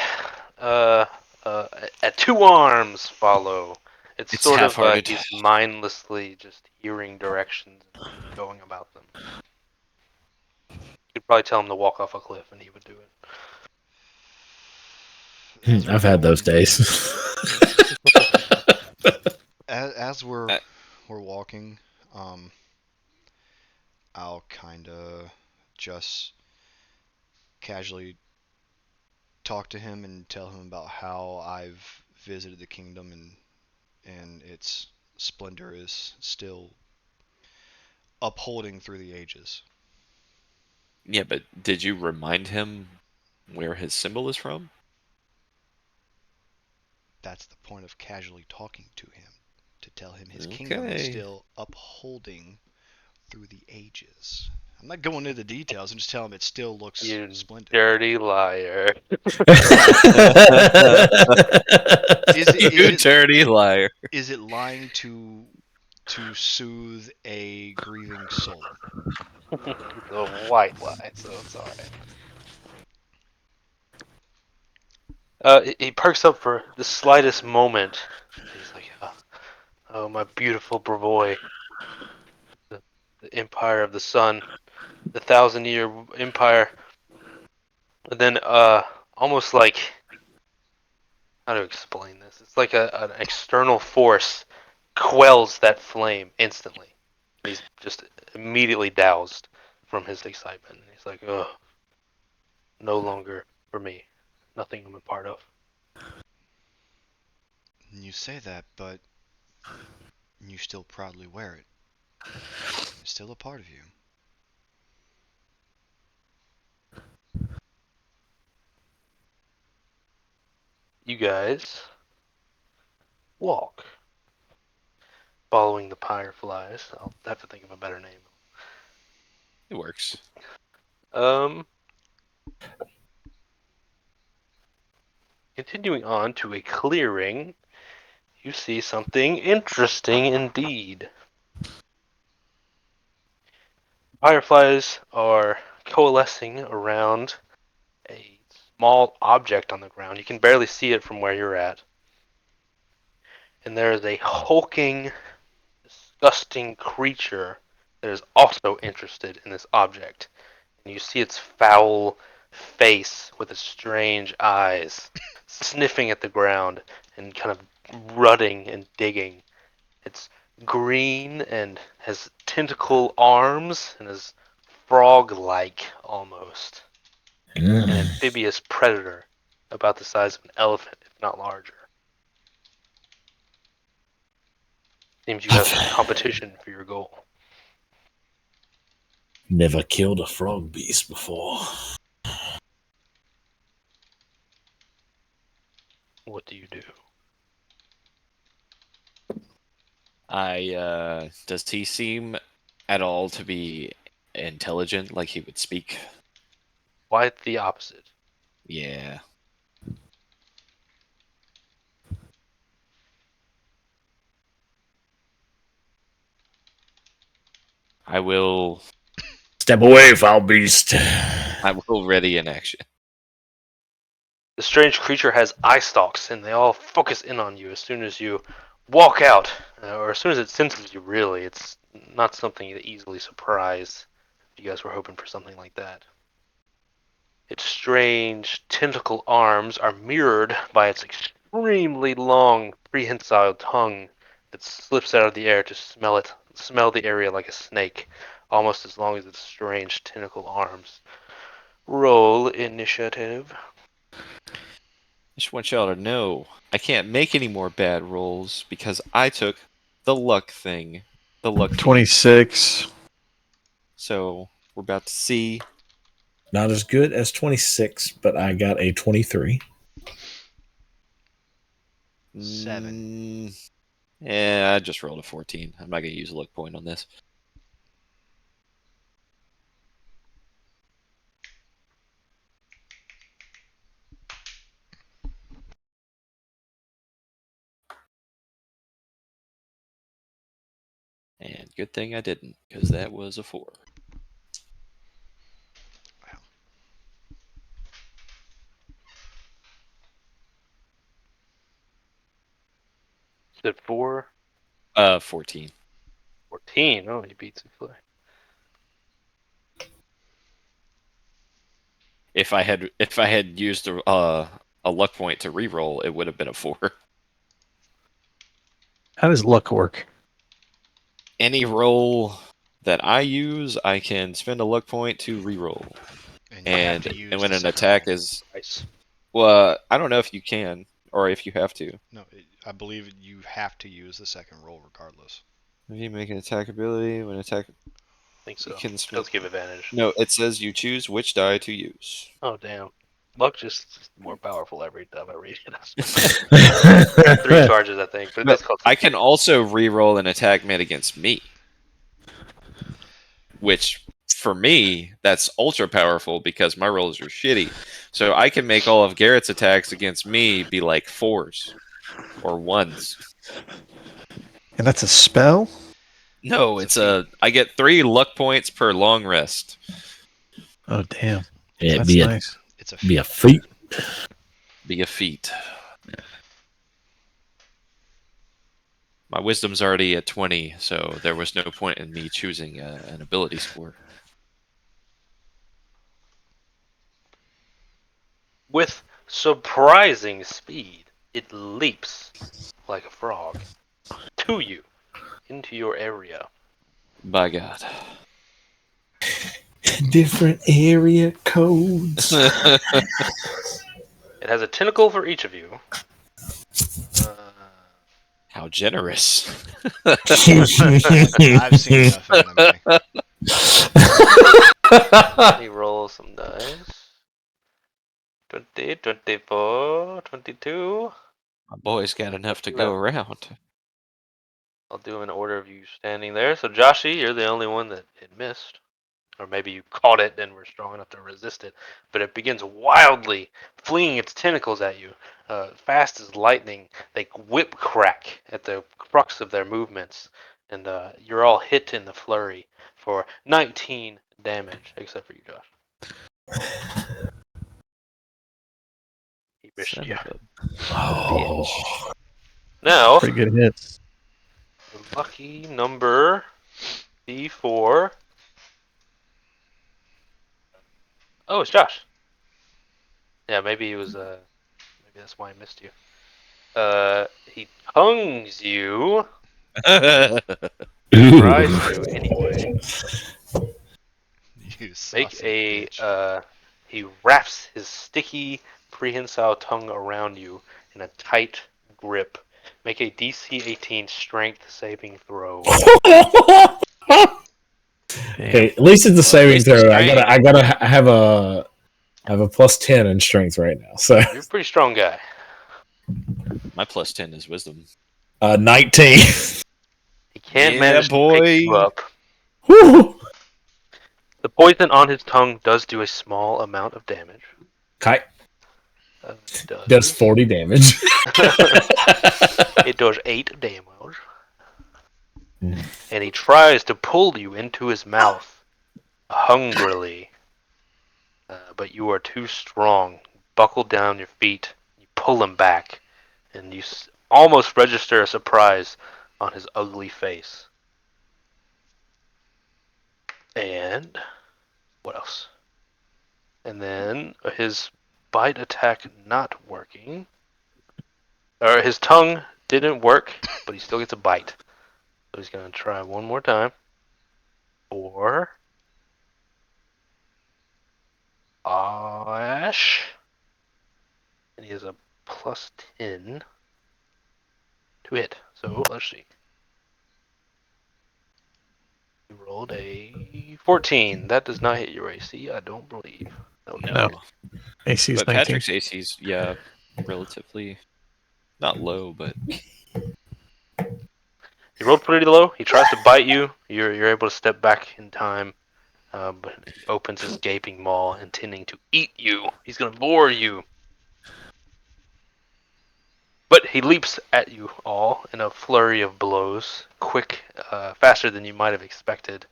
uh, a two arms follow. It's It's sort of half-hearted. he's mindlessly just hearing directions and going about them. You'd probably tell him to walk off a cliff, and he would do it. As I've we're had those going, days. as Uh, we're walking, I'll kind of just casually talk to him and tell him about how I've visited the kingdom and its splendor is still upholding through the ages. yeah, but did you remind him where his symbol is from? That's the point of casually talking to him, to tell him his kingdom is Okay. still upholding through the ages. I'm not going into the details. I'm just telling him it still looks You splendid. dirty liar. Is You it dirty liar. is it lying to soothe a grieving soul? It's a white lie, so it's alright. He perks up for the slightest moment. He's like, "Oh, my beautiful boy, the Empire of the Sun, the 1,000-year empire." And then, almost like, how to explain this? It's like an external force quells that flame instantly. And he's just immediately doused from his excitement. He's like, "Ugh, no longer for me. Nothing I'm a part of." You say that, but you still proudly wear it. It's still a part of you. You guys walk, following the fireflies. I'll have to think of a better name. It works. Um, Continuing on to a clearing, you see something interesting indeed. Fireflies are coalescing around a small object on the ground. You can barely see it from where you're at. And there is a hulking, disgusting creature that is also interested in this object. And you see its foul face with its strange eyes, sniffing at the ground and kind of rutting and digging. It's green and has tentacle arms and is frog-like almost. An amphibious predator about the size of an elephant, if not larger. Seems you have some competition for your goal. Never killed a frog beast before. What do you do? Does he seem at all to be intelligent, like he would speak? Quite the opposite. Yeah. I will Step away, foul beast. I will ready in action. The strange creature has eye stalks, and they all focus in on you as soon as you walk out, or as soon as it senses you. Really, it's not something that easily surprise. If you guys were hoping for something like that. Its strange tentacle arms are mirrored by its extremely long prehensile tongue that slips out of the air to smell the area like a snake, almost as long as its strange tentacle arms. Roll initiative. I just want y'all to know I can't make any more bad rolls because I took the luck thing. The luck beam. 26. So we're about to see. Not as good as 26, but I got a 23. 7. Yeah, I just rolled a 14. I'm not gonna use a luck point on this. And good thing I didn't, because that was a 4. Did 4? 14. 14. Oh, he beat Souffle. If I had used a luck point to re-roll, it would have been a 4. How does luck work? Any roll that I use, I can spend a luck point to re-roll. And you have And to use when the an second attack roll. is, Nice. well, I don't know if you can or if you have to. No, I believe you have to use the second roll regardless. If you make an attack ability, when attack, I think you so. can It spend. does give advantage. No, it says you choose which die to use. Oh, damn. Luck just more powerful every time I read it. 3 charges, I think, but it does But cost. I can also re-roll an attack made against me, which for me that's ultra powerful because my rolls are shitty. So I can make all of Garrett's attacks against me be like 4s or 1s. And that's a spell? No, It's a I get 3 luck points per long rest. Oh, damn. It'd That's be a nice. It's a be a feat. Be a feat. My wisdom's already at 20, so there was no point in me choosing an ability score. With surprising speed, it leaps like a frog to you, into your area. By God. Different area codes. It has a tentacle for each of you. How generous. I've seen enough anime. Let me roll some dice. 20, 24, 22. My boy's got enough to go around. I'll do them in order of you standing there. So, Joshy, you're the only one that it missed. Or maybe you caught it and were strong enough to resist it. But it begins wildly flinging its tentacles at you. Fast as lightning, they whip crack at the crux of their movements. And you're all hit in the flurry for 19 damage, except for you, Josh. He missed Son you. of a Oh. bitch. Now, Pretty good hit. the lucky number D4. Oh, it's Josh. Yeah, maybe he was. Maybe that's why I missed you. He tongues you. Tries to anyway. You Make saucy a. bitch. He wraps his sticky, prehensile tongue around you in a tight grip. Make a DC 18 Strength saving throw. Okay, at least it's a saving least it's throw. strength. I gotta have a plus 10 in strength right now. So You're a pretty strong guy. My plus 10 is wisdom. 19. He can't Yeah, manage to pick you boy. up. Woo! The poison on his tongue does do a small amount of damage. Okay. It Does 40 damage. It does 8 damage. And he tries to pull you into his mouth hungrily. But you are too strong. Buckle down your feet. You pull him back. And you almost register a surprise on his ugly face. And what else? And then his bite attack not working. Or his tongue didn't work, but he still gets a bite. So he's going to try one more time. For Ash. And he has a plus 10 to hit. So let's see. You rolled a 14. That does not hit your AC, I don't believe. No. AC is But 19. Patrick's AC's, yeah, relatively not low, but He rolled pretty low. He tries to bite you. You're able to step back in time. But he opens his gaping maw, intending to eat you. He's going to devour you. But he leaps at you all in a flurry of blows, quick, faster than you might have expected.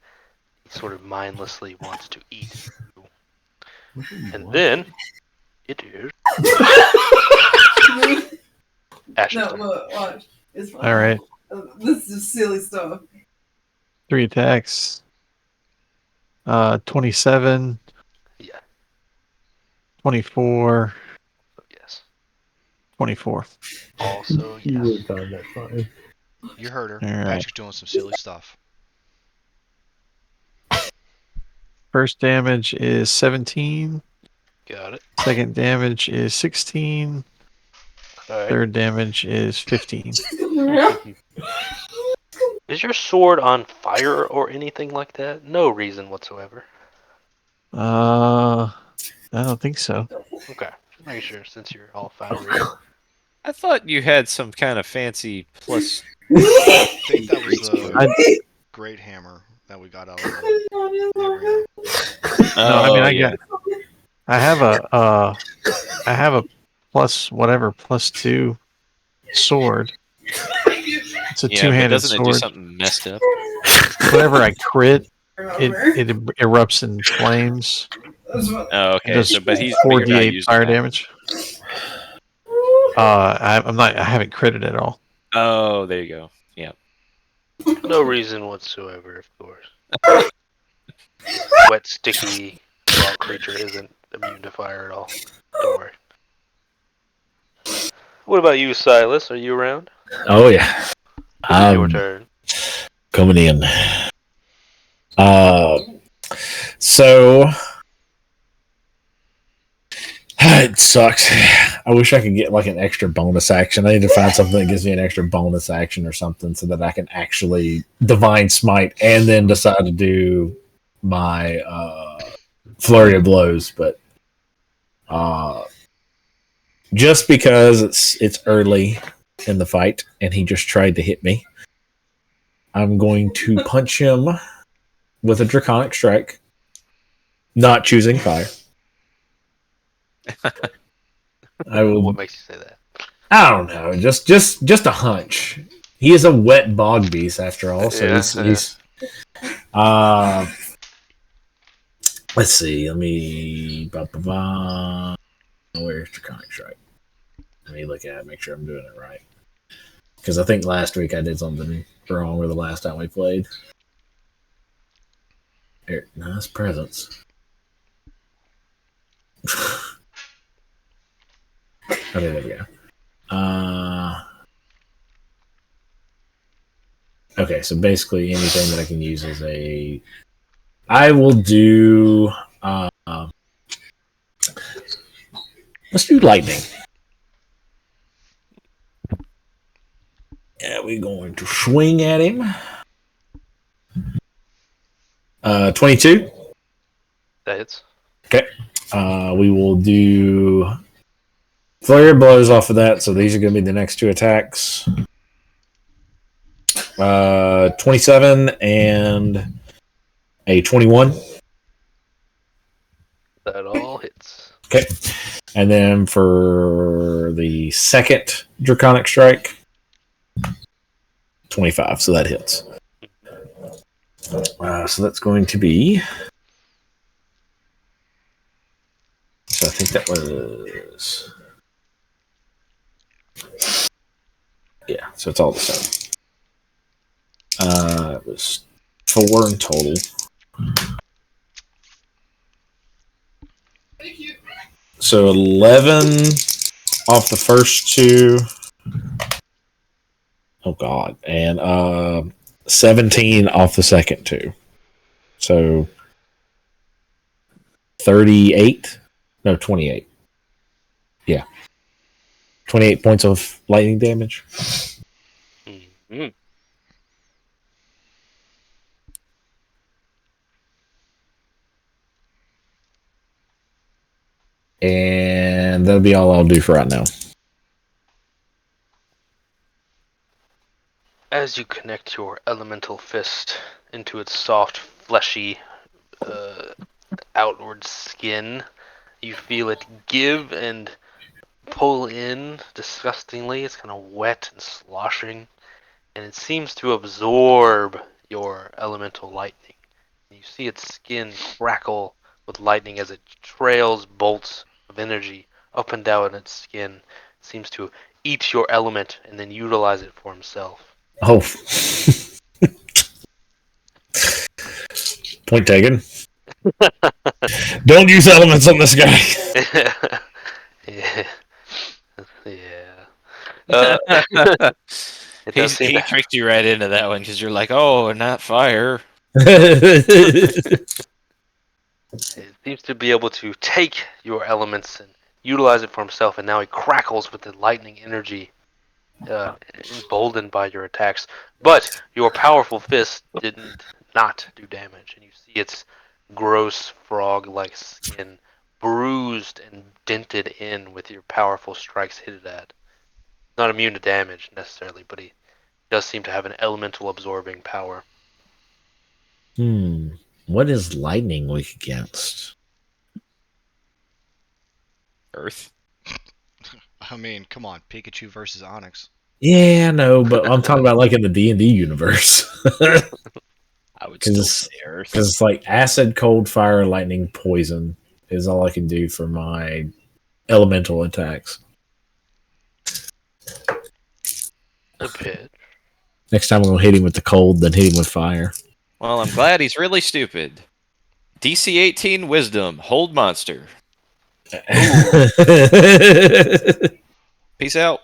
He sort of mindlessly wants to eat you. And then it is Ash's turn. Look, watch. All right. This is silly stuff. 3 attacks. 27, Yeah. 24, Yes. 24. Also, You yes. would have found that funny. You heard her. All right. Patrick's doing some silly stuff. First damage is 17. Got it. Second damage is 16. All right. Third damage is 15. Is your sword on fire or anything like that? No reason whatsoever. I don't think so. Okay. Just making sure since you're all fiery. I thought you had some kind of fancy plus. I think that was the I- great hammer that we got out of the arena. No, I mean Oh, I yeah. got. I have a +2 sword. It's a Yeah, but two-handed doesn't it do sword. something messed up? Whenever I crit, it erupts in flames. Oh, It okay. does So, but you're not 4d8 using fire that. damage. I'm not. I haven't critted at all. Oh, there you go. Yeah. No reason whatsoever, of course. Wet, sticky rock creature isn't immune to fire at all. Don't worry. What about you, Silas? Are you around? Oh yeah, It is your turn. coming in. Uh, so it sucks. I wish I could get like an extra bonus action. I need to find something that gives me an extra bonus action or something so that I can actually divine smite and then decide to do my flurry of blows. But just because it's early in the fight and he just tried to hit me, I'm going to punch him with a draconic strike, not choosing fire. I will. What makes you say that? I don't know. Just a hunch. He is a wet bog beast after all. So Yeah, he's uh. Let's see. Let me. Where's draconic strike? Let me look at it. Make sure I'm doing it right. Because I think last week I did something wrong with the last time we played. Here, no, it's presence. Okay, there we go. Okay, so basically anything that I can use as a. I will do. Let's do lightning. Yeah, we're going to swing at him. 22. That hits. Okay. We will do flurry of blows off of that. So these are going to be the next two attacks. 27 and a 21. That all hits. Okay. And then for the second draconic strike, 25. So that hits. So that's going to be. So I think that was. Yeah, so it's all the same. It was 4 in total. So 11 off the first two. Oh God, and 17 off the second two. So 38. No, 28. Yeah, 28 points of lightning damage. Mm-hmm. And that'll be all I'll do for right now. As you connect your elemental fist into its soft, fleshy, outward skin, you feel it give and pull in disgustingly. It's kind of wet and sloshing, and it seems to absorb your elemental lightning. You see its skin crackle with lightning as it trails bolts of energy up and down its skin. It seems to eat your element and then utilize it for himself. Oh. Point taken. Don't use elements on this guy. Yeah. Yeah. It does seem He to. tricked you right into that one because you're like, oh, not fire. It seems to be able to take your elements and utilize it for himself, and now he crackles with the lightning energy, emboldened by your attacks. But your powerful fist didn't not do damage, and you see its gross frog-like skin bruised and dented in with your powerful strikes hit it at. Not immune to damage necessarily, but he does seem to have an elemental absorbing power. What is lightning weak against? Earth. I mean, come on, Pikachu versus Onyx. Yeah, no, but I'm talking about like in the D&D universe. I would still say Earth. Because it's like acid, cold, fire, lightning, poison is all I can do for my elemental attacks. A bit. Next time I'm going to hit him with the cold, then hit him with fire. Well, I'm glad he's really stupid. DC 18 Wisdom, hold monster. Peace out.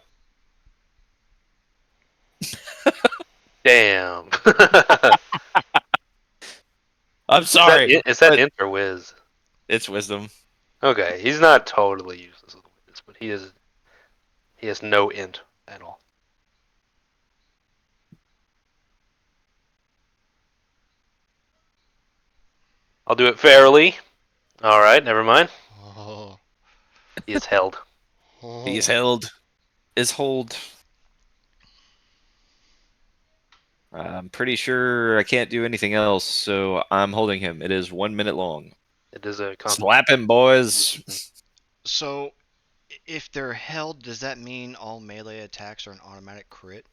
Damn. I'm sorry. Is that but int or whiz? it's Wisdom. Okay, he's not totally useless with whiz, but he has no int at all. I'll do it fairly. All right, never mind. Oh. He is held. He's held. Is hold. I'm pretty sure I can't do anything else, so I'm holding him. It is 1 minute long. It is a Slap him, boys. So, if they're held, does that mean all melee attacks are an automatic crit?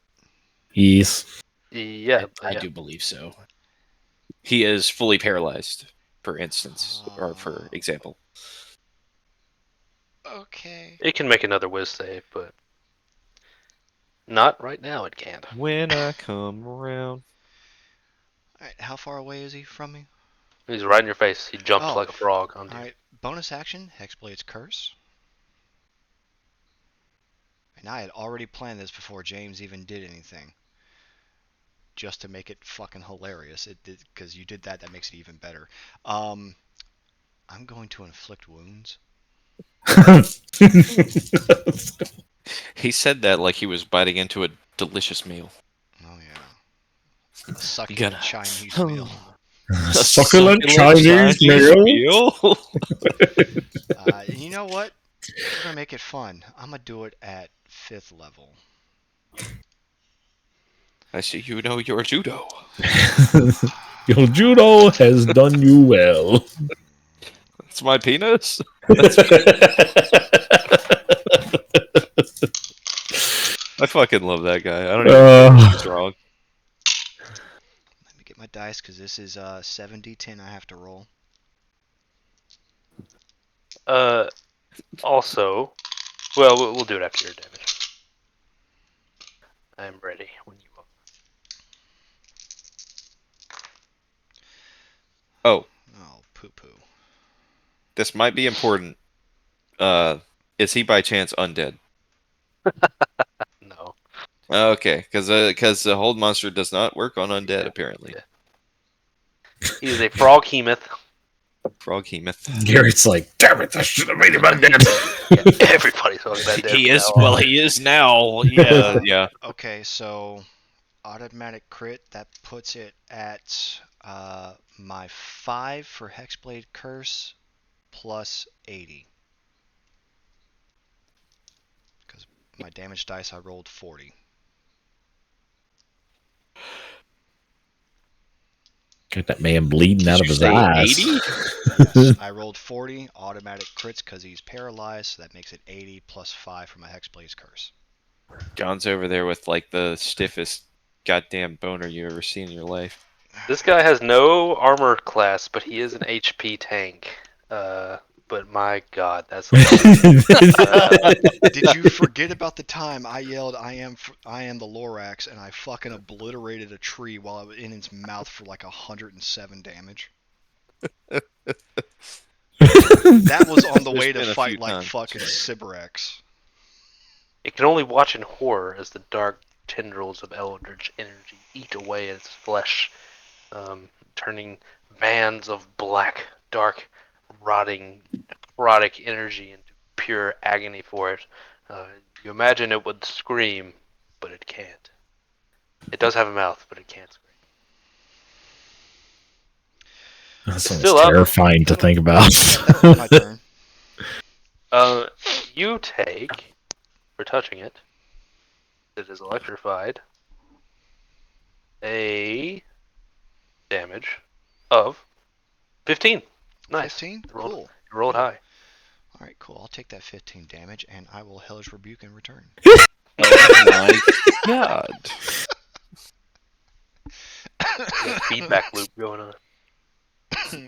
Yes. Yeah, I do believe so. He is fully paralyzed, for instance, or for example. Okay. It can make another whiz save, but not right now. It can't. When I come around. Alright, how far away is he from me? He's right in your face. He jumped Oh. like a frog onto you. Alright, bonus action, Hexblade's Curse. And I had already planned this before James even did anything. Just to make it fucking hilarious. It did, because you did that, that makes it even better. I'm going to inflict wounds. He said that like he was biting into a delicious meal. Oh yeah. A succulent Gonna- Chinese meal. Succulent Chinese meal. And you know what? We're gonna make it fun. I'm gonna do it at 5th level. I see you know your judo. Your judo has done you well. That's my penis. I fucking love that guy. I don't even know what's wrong. Let me get my dice because this is 7d10 I have to roll. Also, well, we'll do it after your damage. I'm ready when you are. Oh, Oh, poo poo. this might be important. Is he by chance undead? No. Okay, because the hold monster does not work on undead apparently. Yeah. He is a froghemoth. Froghemoth. Garrett's like, damn it, I should have made him undead. Yeah, everybody's talking about that. He is. Well, he is now. Yeah, yeah. Okay, so automatic crit, that puts it at my 5 for Hexblade Curse plus 80. Because my damage dice I rolled 40. Got that man bleeding out of you his say eyes. 80? Yes, I rolled 40 automatic crits because he's paralyzed, so that makes it 80 plus 5 for my Hexblade's Curse. John's over there with like the stiffest goddamn boner you ever seen in your life. This guy has no armor class, but he is an HP tank. but my god, that's hilarious. Did you forget about the time I yelled, I am the Lorax," and I fucking obliterated a tree while I was in its mouth for like 107 damage? That was on the There's way to been a fight few like times. fucking Sybarex. It can only watch in horror as the dark tendrils of eldritch energy eat away at its flesh, turning bands of black, dark, rotting, necrotic energy into pure agony for it. You imagine it would scream, but it can't. It does have a mouth, but it can't scream. That's It's almost still up. terrifying to think about. That'll be my turn. You take, for touching it, it is electrified, a damage of 15. Nice. 15? You rolled, Cool. you rolled high. Alright, cool. I'll take that 15 damage, and I will Hellish Rebuke in return. Oh my god. Got a feedback loop going on.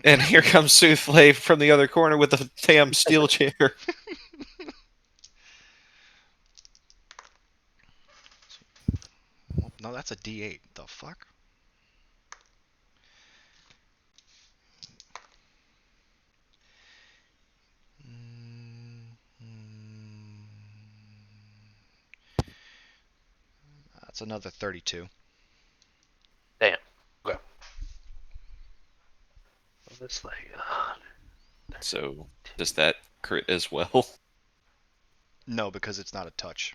And here comes Souffle from the other corner with the damn steel chair. Oh, no, that's a D8. The fuck? That's another 32. Damn. Okay. It's like, So, does that crit as well? No, because it's not a touch.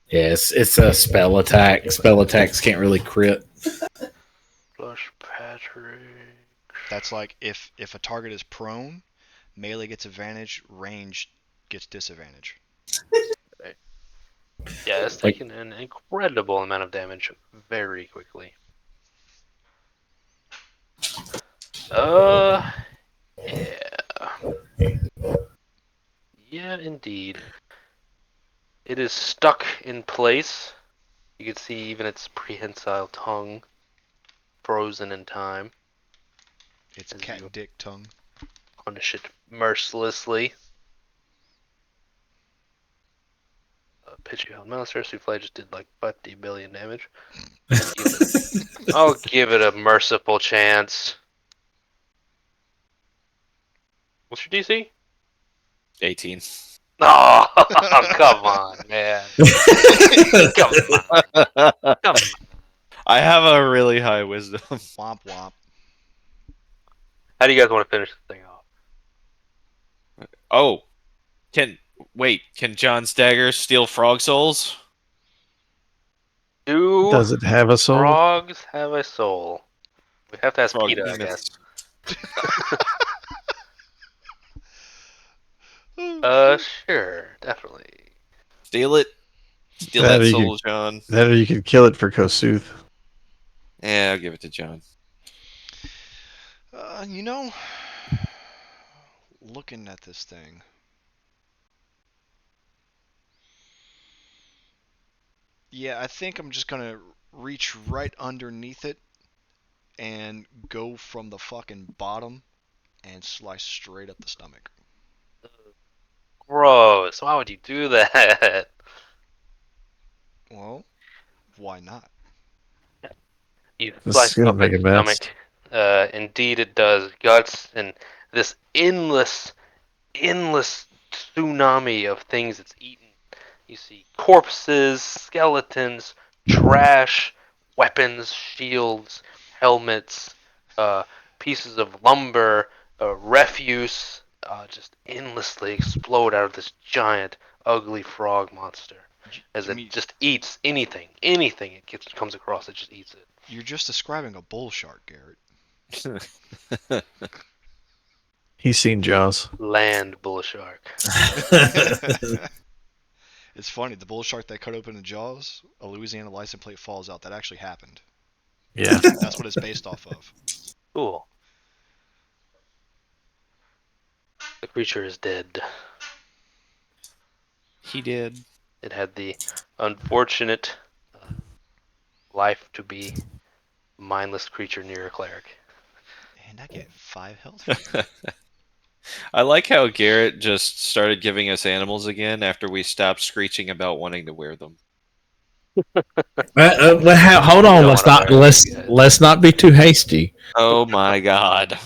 Yes, it's a spell attack. Spell attacks can't really crit. Flush Patrick. That's like if a target is prone, melee gets advantage, range gets disadvantage. Yeah, it's Like- taking an incredible amount of damage very quickly. Yeah. Yeah, indeed. It is stuck in place. You can see even its prehensile tongue frozen in time. It's As cat you- dick tongue. Punish it mercilessly. Pitch you held monster. Souffle just did like 50 billion damage. I'll give it a merciful chance. What's your DC? 18. Oh, come on, man. Come on. Come on. I have a really high wisdom. Womp womp. How do you guys want to finish this thing off? Oh, can John's dagger steal frog souls? Do Does it have a soul? frogs have a soul? We have to ask Frog PETA, I guess. behemoths. Sure, definitely. Steal it. Steal That that you soul, John. That or you could kill it for Kosuth. Yeah, I'll give it to John. You know, looking at this thing, yeah, I think I'm just gonna reach right underneath it and go from the fucking bottom and slice straight up the stomach. Gross. Why would you do that? Well, why not? You This slice is gonna up make its a mess. stomach. Indeed, it does. Guts and this endless tsunami of things it's eaten. You see corpses, skeletons, trash, weapons, shields, helmets, pieces of lumber, refuse, just endlessly explode out of this giant, ugly frog monster. As You it mean- just eats anything it comes across, it just eats it. You're just describing a bull shark, Garrett. He's seen Jaws. Land bull shark. It's funny, the bull shark that cut open the jaws, a Louisiana license plate falls out. That actually happened. Yeah. That's what it's based off of. Cool. The creature is dead. He did. It had the unfortunate life to be mindless creature near a cleric. And I get 5 health from it. I like how Garrett just started giving us animals again after we stopped screeching about wanting to wear them. Hold You on. don't Let's wanna not wear let's it, let's not be too hasty. Oh my god.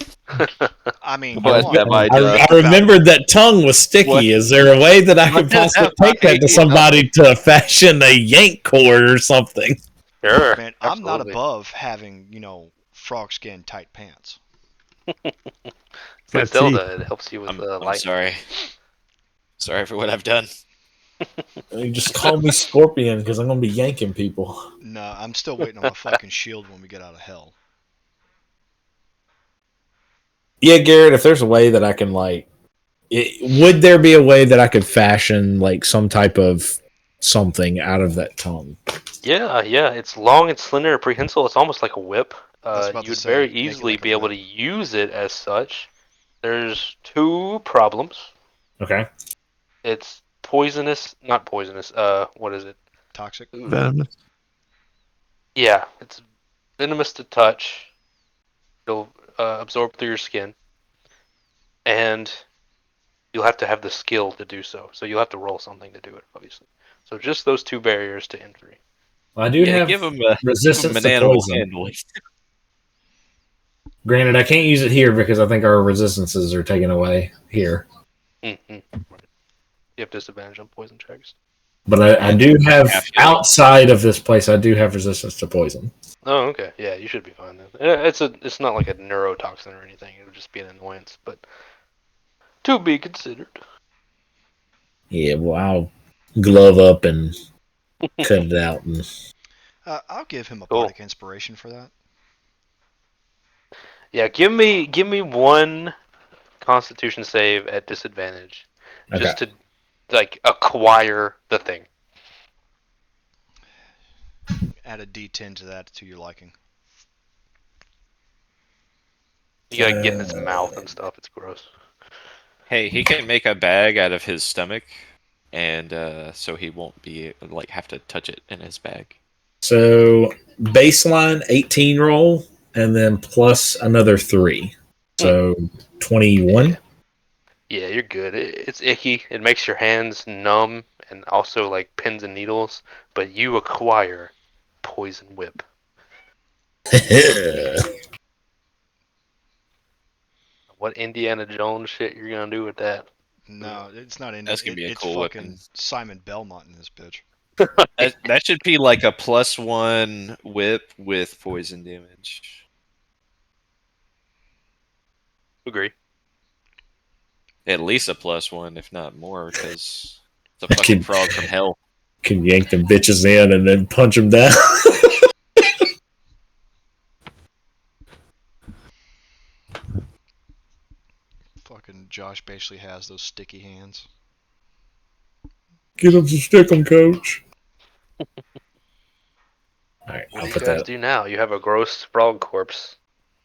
I mean, come What on. have I Think done? I about it. remembered that tongue was sticky. What? Is there a way that I Let could him possibly have take that to 80 somebody to fashion a yank cord or something? Sure, Man, I'm not absolutely. above having, frog skin tight pants. It's like Got teeth. Zelda. It helps you with I'm lightning. sorry. Sorry for what I've done. You just call me Scorpion because I'm gonna be yanking people. No, I'm still waiting on my fucking shield when we get out of hell. Yeah, Garrett. If there's a way that I can would there be a way that I could fashion like some type of something out of that tongue? Yeah, yeah. It's long and slender and prehensile. It's almost like a whip. I was about to You'd say, very make it easily like a be able whip. to use it as such. There's 2 problems. Okay. It's poisonous, not poisonous. What is it? Toxic. Venomous. Yeah, it's venomous to touch. It'll absorb through your skin, and you'll have to have the skill to do so. So you'll have to roll something to do it, obviously. So just those 2 barriers to entry. Well, I do Yeah, have give him resistance an to animal poison. handling. Granted, I can't use it here because I think our resistances are taken away here. Mm-hmm. Right. You have disadvantage on poison checks. But I And do have half healing. outside of this place. I do have resistance to poison. Oh, okay. Yeah, you should be fine then. It's not like a neurotoxin or anything. It would just be an annoyance, but to be considered. Yeah, well, I'll glove up and cut it out. And I'll give him a Cool. bardic inspiration for that. Yeah, give me 1 Constitution save at disadvantage, okay, just to acquire the thing. Add a D10 to that to your liking. You gotta get in its mouth and stuff. It's gross. Hey, he can make a bag out of his stomach, and so he won't be have to touch it in his bag. so baseline 18 roll, and then plus another 3, so 21. Yeah, you're good. It's icky. It makes your hands numb and also like pins and needles. But you acquire poison whip. What Indiana Jones shit you're gonna do with that? No, it's not in That's it. gonna be a It's cool fucking weapon. Simon Belmont in this bitch. That should be like a +1 whip with poison damage. Agree. At least a +1, if not more, because it's a fucking frog from hell. Can yank them bitches in and then punch them down. Fucking Josh basically has those sticky hands. Get them to stick them, coach. All right, What I'll do you put guys that. do now? You have a gross frog corpse.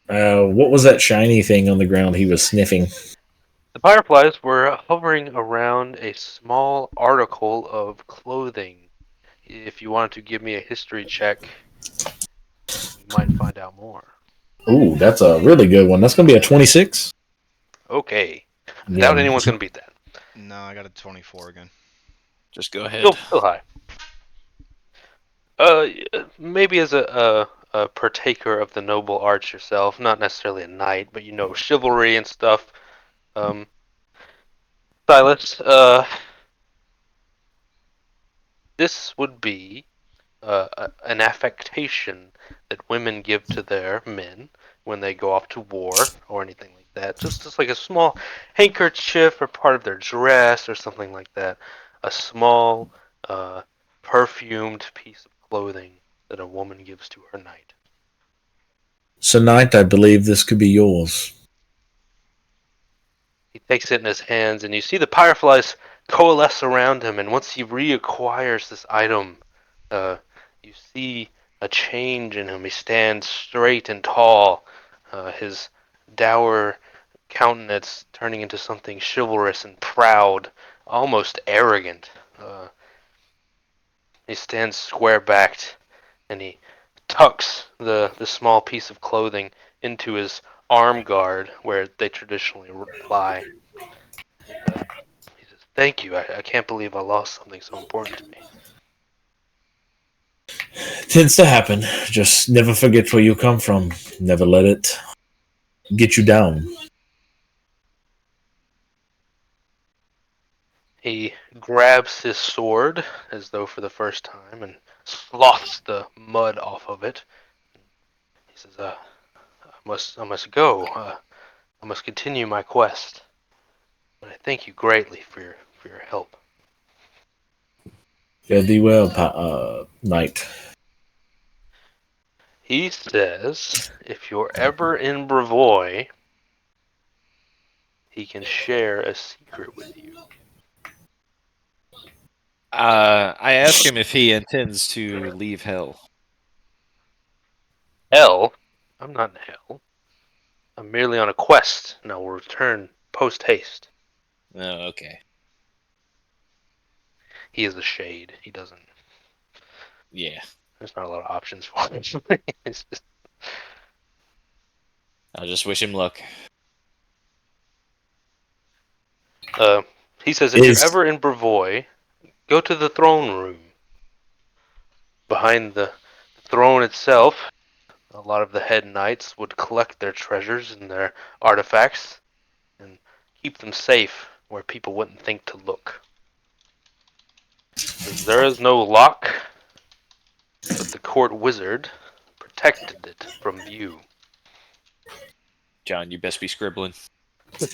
What was that shiny thing on the ground he was sniffing? The fireflies were hovering around a small article of clothing. If you wanted to give me a history check, you might find out more. Ooh, that's a really good one. That's going to be a 26. Okay. I Yeah. doubt anyone's gonna beat that. No, I got a 24 again. Just go ahead. Still high. Maybe as a partaker of the noble arts yourself, not necessarily a knight, but chivalry and stuff. Silas, this would be an affectation that women give to their men when they go off to war or anything like that. Just like a small handkerchief or part of their dress or something like that. A small, perfumed piece of clothing that a woman gives to her knight. So, Knight, I believe this could be yours. He takes it in his hands, and you see the fireflies coalesce around him. And once he reacquires this item, you see a change in him. He stands straight and tall, his dour countenance turning into something chivalrous and proud, almost arrogant. He stands square backed, and he tucks the small piece of clothing into his arm guard where they traditionally lie. He says, "Thank you. I can't believe I lost something so important to me." Tends to happen. Just never forget where you come from. Never let it get you down. He grabs his sword as though for the first time and sloughs the mud off of it. He says, I must go. I must continue my quest. But I thank you greatly for your help." Fare thee well, knight. He says, if you're ever in Brevoy, he can share a secret with you. I ask him if he intends to leave hell. Hell? I'm not in hell. I'm merely on a quest, and I will return post haste. Oh, okay. He is a shade. He doesn't. Yeah. There's not a lot of options for him. It's just, I'll just wish him luck. he says, if you're ever in Brevoy, go to the throne room. Behind the throne itself, a lot of the head knights would collect their treasures and their artifacts and keep them safe where people wouldn't think to look. There is no lock, but the court wizard protected it from view. John, you best be scribbling. He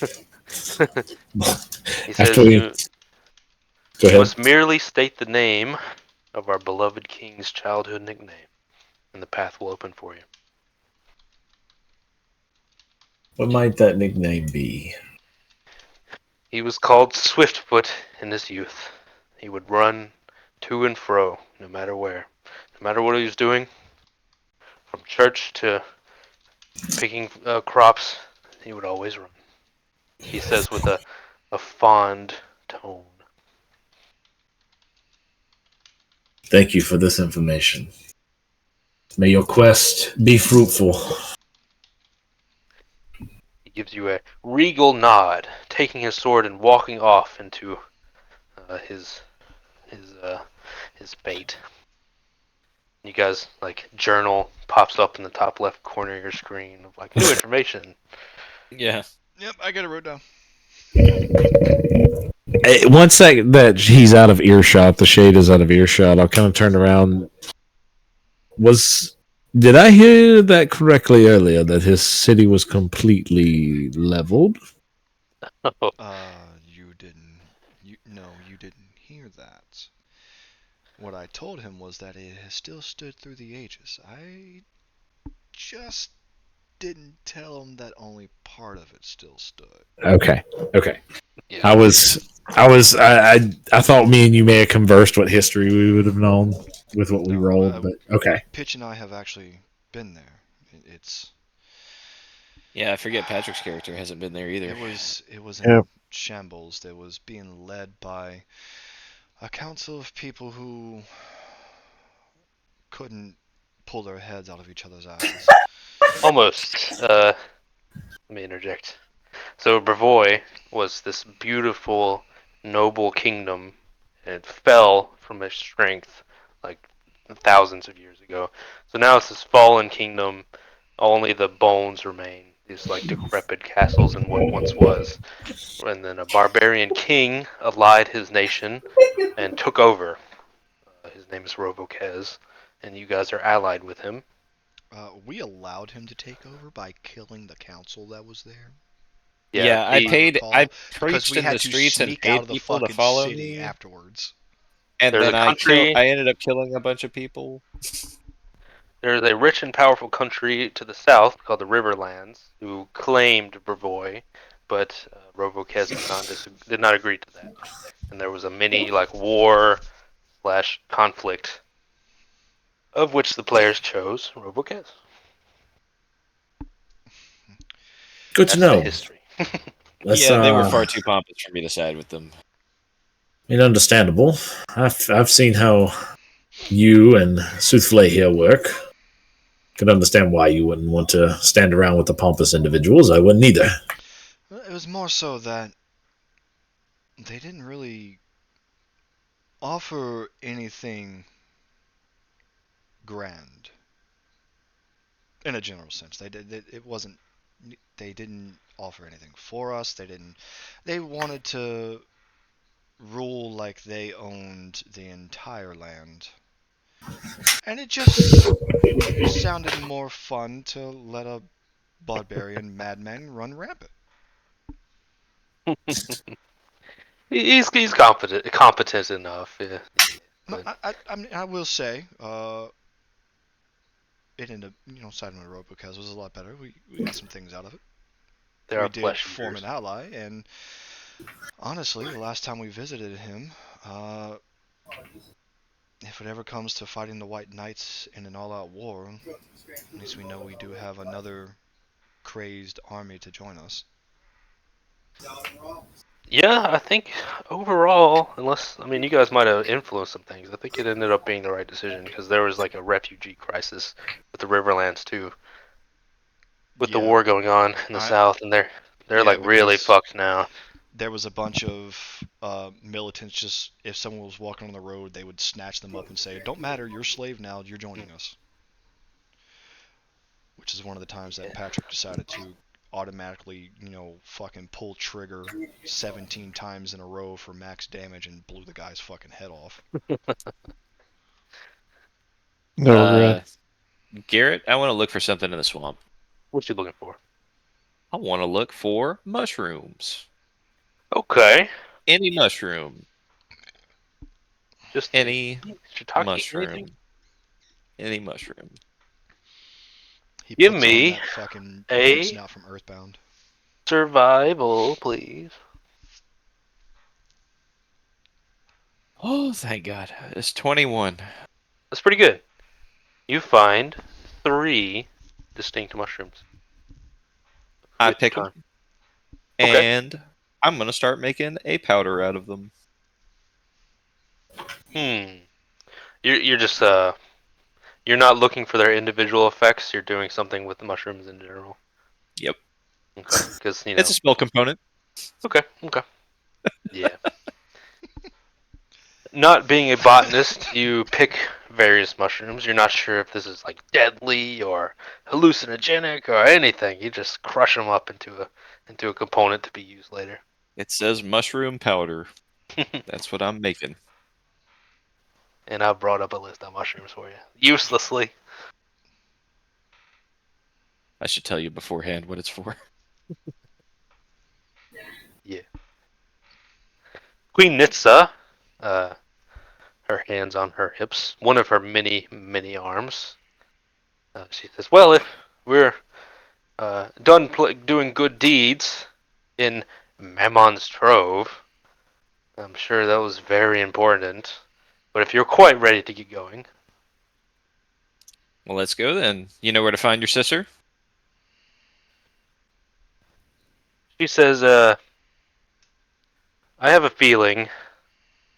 says, you Go ahead. must merely state the name of our beloved king's childhood nickname, and the path will open for you. What might that nickname be? He was called Swiftfoot in his youth. He would run to and fro, no matter where. No matter what he was doing, from church to picking crops, he would always run. He says with a fond tone. Thank you for this information. May your quest be fruitful. He gives you a regal nod, taking his sword and walking off into his bait. You guys, like, journal pops up in the top left corner of your screen of like new information. Yeah. Yep, I got it wrote down. Once that he's out of earshot, the shade is out of earshot, I'll kind of turn around. Did I hear that correctly earlier, that his city was completely leveled? You didn't. You didn't hear that. What I told him was that it has still stood through the ages. I just didn't tell him that only part of it still stood. Okay. Yeah. I thought me and you may have conversed what history we would have known with what we rolled, but okay. Pitch and I have actually been there. It's Yeah, I forget Patrick's character hasn't been there either. it was in shambles. It was being led by a council of people who couldn't pull their heads out of each other's asses. Almost. Let me interject. So Brevoy was this beautiful, noble kingdom, and it fell from its strength like thousands of years ago. So now it's this fallen kingdom. Only the bones remain. These like decrepit castles and what once was. And then a barbarian king allied his nation and took over. His name is Rovokez, and you guys are allied with him. We allowed him to take over by killing the council that was there. Yeah, I because preached we in had the to streets and sneak out paid of the people to fucking follow city me, afterwards. and There's then a country. I ended up killing a bunch of people. There's a rich and powerful country to the south called the Riverlands who claimed Brevoy, but Rovokez did not agree to that, and there was a mini like war / conflict, of which the players chose Rovokez. Good That's to know. the history. Yeah, they were far too pompous for me to side with them. Understandable. I've seen how you and Souffle here work. can understand why you wouldn't want to stand around with the pompous individuals. I wouldn't either. It was more so that they didn't really offer anything grand in a general sense. It wasn't. They didn't offer anything for us. They didn't. They wanted to rule like they owned the entire land, and it just sounded more fun to let a barbarian madman run rampant. He's competent enough. Yeah. No, But I mean, I will say, it ended up, siding with the road because it was a lot better. We got some things out of it. there We are did flesh form eaters. an ally, and honestly, the last time we visited him, if it ever comes to fighting the White Knights in an all-out war, at least we know we do have another crazed army to join us. Yeah, I think overall, you guys might have influenced some things. I think it ended up being the right decision because there was like a refugee crisis with the Riverlands too, with the Yeah, war going on in the I south, and they're yeah, like really because fucked now. there was a bunch of militants. Just if someone was walking on the road, they would snatch them up and say, "Don't matter, you're a slave now. You're joining us." Which is one of the times that Patrick decided to automatically, fucking pull trigger 17 times in a row for max damage and blew the guy's fucking head off. No Uh, regret. Garrett, I want to look for something in the swamp. What you looking for? I want to look for mushrooms. Okay, Any mushroom. just Any shiitake, anything. mushroom. Any mushroom. He Give puts on me that fucking dude a snout from Earthbound. survival, please. Oh, thank God. It's 21. That's pretty good. You find 3 distinct mushrooms. I With your pick them, time. Okay. and I'm going to start making a powder out of them. You're just you're not looking for their individual effects. You're doing something with the mushrooms in general. Yep. Okay. Because It's a spell component. Okay. Okay. Yeah. Not being a botanist, you pick various mushrooms. You're not sure if this is like deadly or hallucinogenic or anything. You just crush them up into a component to be used later. It says mushroom powder. That's what I'm making. And I brought up a list of mushrooms for you, uselessly. I should tell you beforehand what it's for. Yeah. Queen Nitsa, uh, her hands on her hips, one of her many, many arms. She says, "Well, if we're done doing good deeds in Mammon's Trove, I'm sure that was very important. But if you're quite ready to get going," Well, let's go then. You know where to find your sister? she says, "I have a feeling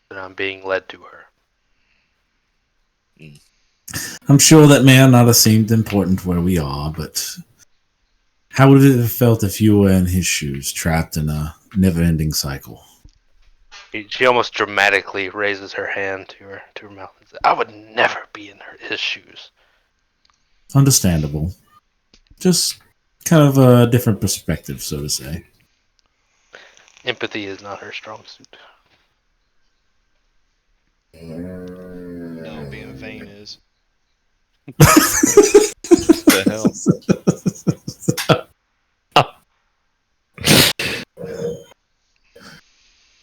that I'm being led to her." I'm sure that may not have seemed important where we are, but how would it have felt if you were in his shoes, trapped in a never-ending cycle? She almost dramatically raises her hand to her mouth and says, "I would never be in his shoes." Understandable. Just kind of a different perspective, so to say. Empathy is not her strong suit. No, being vain is. The hell?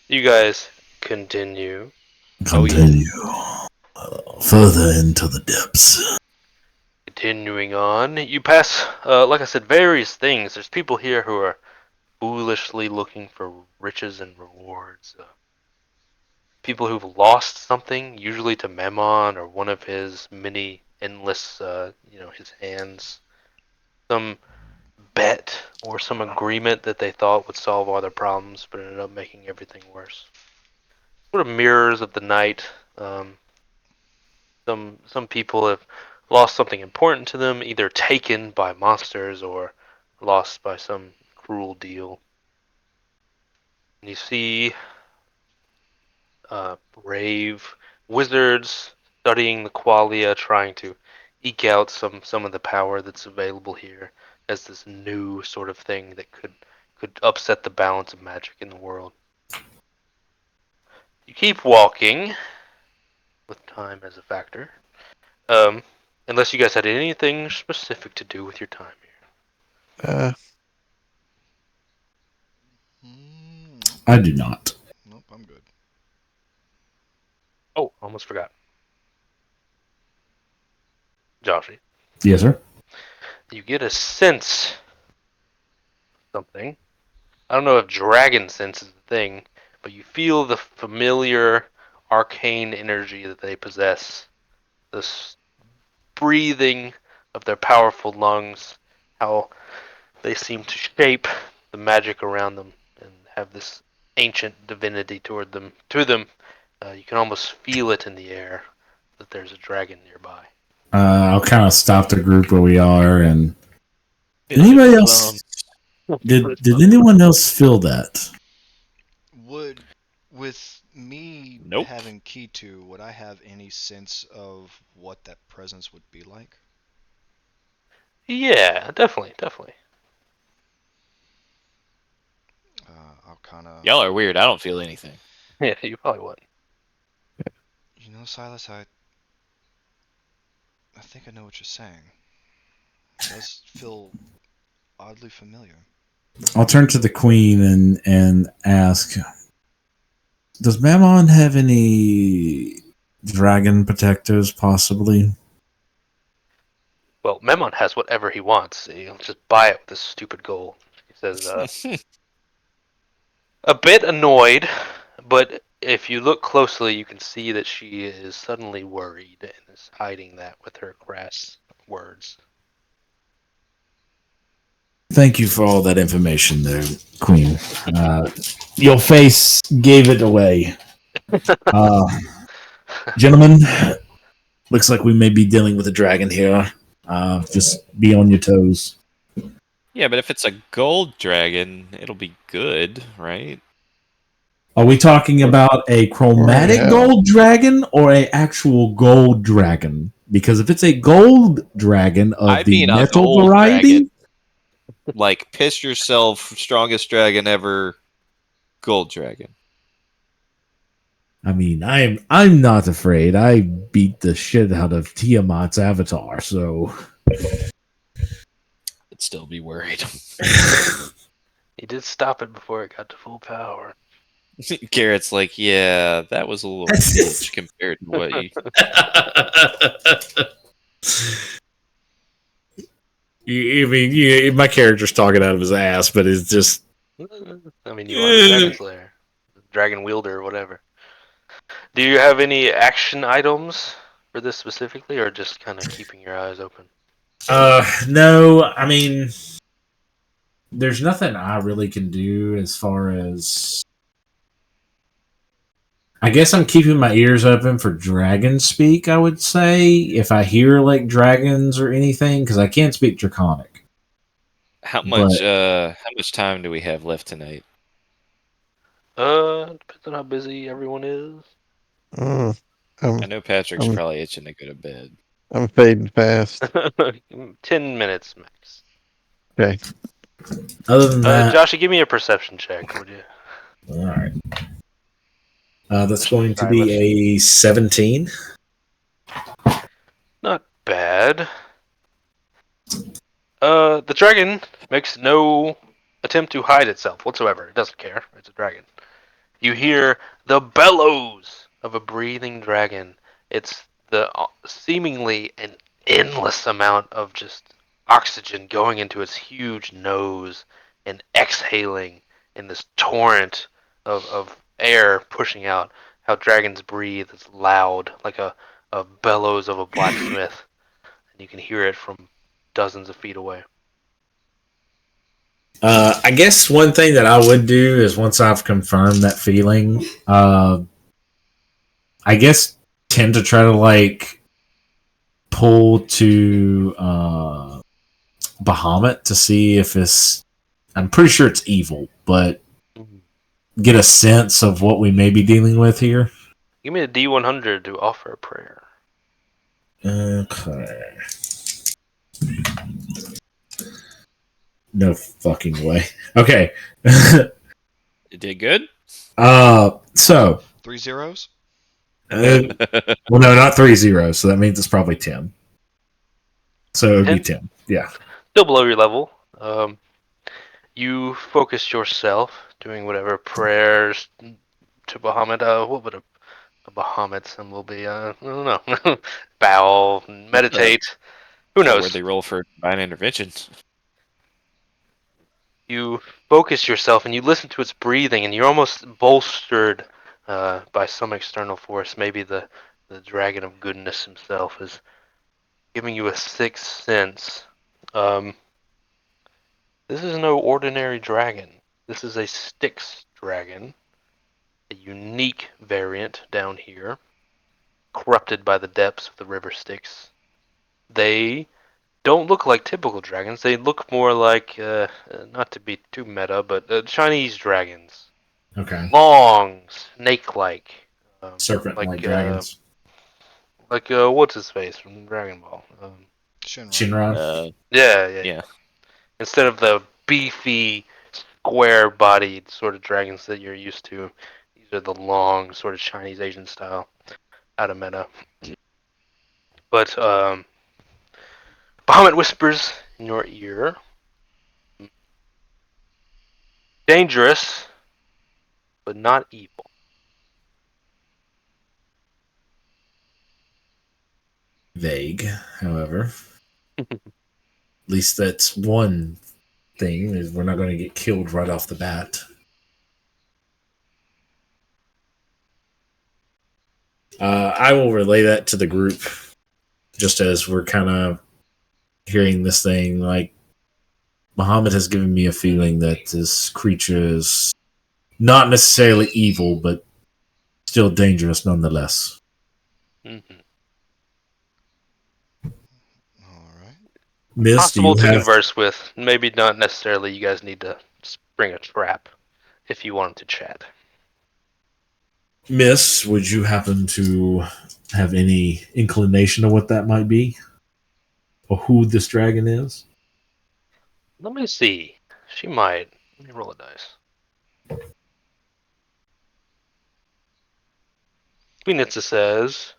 You guys continue. Continue further into the depths. Continuing on, you pass, like I said, various things. There's people here who are foolishly looking for riches and rewards. People who've lost something, usually to Mammon or one of his many endless, his hands. Some bet or some agreement that they thought would solve all their problems, but ended up making everything worse. Sort of mirrors of the night. Some people have lost something important to them, either taken by monsters or lost by some cruel deal. And you see brave wizards studying the Quallia, trying to eke out some of the power that's available here as this new sort of thing that could upset the balance of magic in the world. You keep walking with time as a factor. Unless you guys had anything specific to do with your time here. I do not. Nope, I'm good. Oh, almost forgot. Joshy, Yes, sir. you get a sense of something. I don't know if dragon sense is a thing, but you feel the familiar arcane energy that they possess. This breathing of their powerful lungs, how they seem to shape the magic around them and have this ancient divinity to them. You can almost feel it in the air that there's a dragon nearby. I'll kind of stop the group where we are, and anybody else? Did anyone else feel that? Would, with me Nope. having key to, would I have any sense of what that presence would be like? Yeah, definitely. I'll kind of. Y'all are weird. I don't feel anything. Yeah, you probably would. You know, Silas, I think I know what you're saying. It does feel oddly familiar. I'll turn to the queen and ask, does Mammon have any dragon protectors, possibly? Well, Mammon has whatever he wants. He'll just buy it with this stupid gold. He says, a bit annoyed, but if you look closely, you can see that she is suddenly worried and is hiding that with her crass words. Thank you for all that information there, Queen. Your face gave it away. Gentlemen, looks like we may be dealing with a dragon here. Just be on your toes. Yeah, but if it's a gold dragon, it'll be good, right? Are we talking about a chromatic gold dragon or a actual gold dragon? Because if it's a gold dragon of I the mean a metal gold variety, dragon. Like, piss yourself, strongest dragon ever, gold dragon. I mean, I'm not afraid. I beat the shit out of Tiamat's avatar, so I'd still be worried. He did stop it before it got to full power. Garrett's like, yeah, that was a little bitch compared to what you... I mean, my character's talking out of his ass, but it's just. I mean, you are the Dragon Slayer, Dragon Wielder, whatever. Do you have any action items for this specifically, or just kind of keeping your eyes open? No, I mean, there's nothing I really can do as far as. I guess I'm keeping my ears open for dragon speak, I would say, if I hear like dragons or anything, because I can't speak draconic. How much time do we have left tonight? Depends on how busy everyone is. I know Patrick's probably itching to go to bed. I'm fading fast. 10 minutes max. Okay. Other than that, Joshy, give me a perception check, would you? all right. That's going to be a 17. Not bad. The dragon makes no attempt to hide itself whatsoever. It doesn't care. It's a dragon. You hear the bellows of a breathing dragon. It's the seemingly an endless amount of just oxygen going into its huge nose and exhaling in this torrent of air pushing out. How dragons breathe is loud, like a bellows of a blacksmith. And you can hear it from dozens of feet away. I guess one thing that I would do is once I've confirmed that feeling, I guess tend to try to like pull to Bahamut to see if it's. I'm pretty sure it's evil, but get a sense of what we may be dealing with here. Give me a D100 to offer a prayer. Okay. No fucking way. Okay. It did good. So 3 zeros? well, no, not 3 zeros. So that means it's probably 10. So it would be 10. Yeah. Still below your level. You focus yourself doing whatever prayers to Bahamut. What would a Bahamut symbol be? I don't know. Bow, meditate. Who Where knows? they roll for divine intervention. You focus yourself and you listen to its breathing, and you're almost bolstered by some external force. Maybe the dragon of goodness himself is giving you a sixth sense. This is no ordinary dragon. This is a Styx dragon, a unique variant down here, corrupted by the depths of the river Styx. They don't look like typical dragons. They look more like, not to be too meta, but Chinese dragons. Okay. Long, snake-like. Serpent-like dragons. Like, what's his face from Dragon Ball? Shinron. Yeah. Instead of the beefy, square-bodied sort of dragons that you're used to, these are the long, sort of Chinese Asian style out of meta. But Bahamut whispers in your ear, dangerous, but not evil. Vague, however. At least that's one thing, is we're not going to get killed right off the bat. I will relay that to the group, just as we're kind of hearing this thing. Like, Muhammad has given me a feeling that this creature is not necessarily evil, but still dangerous nonetheless. Mm-hmm. All right. Miss, Possible to converse with. Maybe not necessarily. You guys need to spring a trap if you want to chat. Miss, would you happen to have any inclination of what that might be? Or who this dragon is? Let me see. She might. Let me roll a dice. Queenitza says,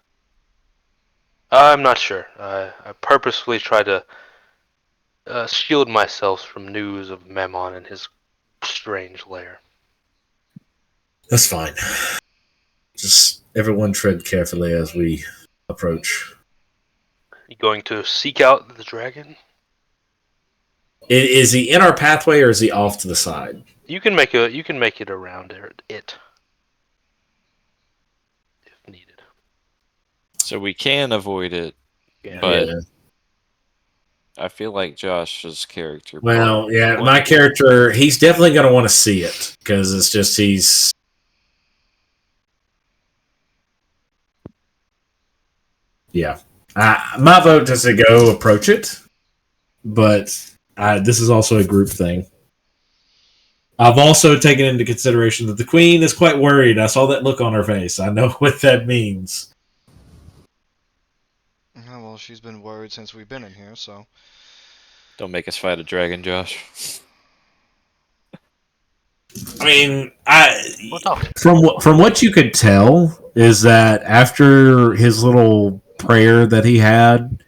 I'm not sure. I purposefully try to shield myself from news of Mammon and his strange lair. That's fine. Just everyone tread carefully as we approach. You going to seek out the dragon? Is he in our pathway or is he off to the side? You can make it around it if needed. So we can avoid it, Yeah. but I feel like Josh's character. Well, yeah, my character, he's definitely going to want to see it because it's just he's. Yeah. My vote is to go approach it, but this is also a group thing. I've also taken into consideration that the queen is quite worried. I saw that look on her face. I know what that means. Yeah, well, she's been worried since we've been in here, so. Don't make us fight a dragon, Josh. I mean, Well, from what you could tell is that after his little prayer that he had,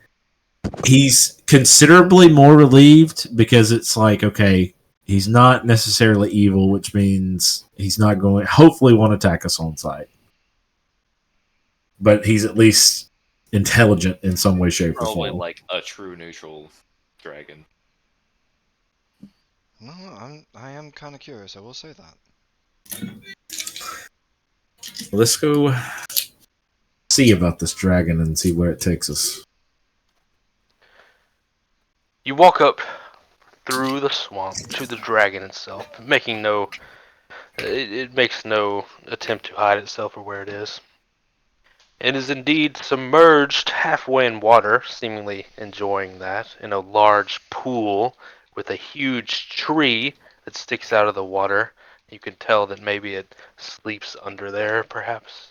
he's considerably more relieved because it's like, okay, he's not necessarily evil, which means he's not going hopefully won't attack us on sight. But he's at least intelligent in some way, shape, or Probably form. like a true neutral dragon. No, I am kind of curious. I will say that. Let's go see about this dragon and see where it takes us. You walk up through the swamp to the dragon itself, making it makes no attempt to hide itself or where it is. and is indeed submerged halfway in water, seemingly enjoying that, in a large pool with a huge tree that sticks out of the water. You can tell that maybe it sleeps under there, perhaps.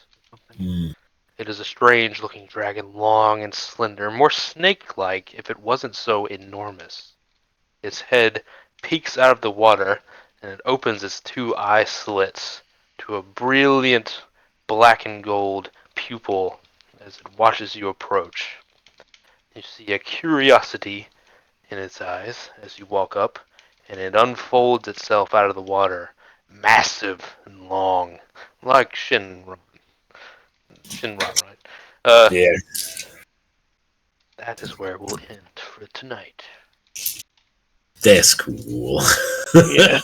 Mm. It is a strange looking dragon, long and slender, more snake like if it wasn't so enormous. Its head peeks out of the water, and it opens its two eye slits to a brilliant black and gold pupil as it watches you approach. You see a curiosity in its eyes as you walk up, and it unfolds itself out of the water, massive and long, like Shinron. Shinron, right? Yeah. That is where we'll end for tonight. That's cool. Yeah.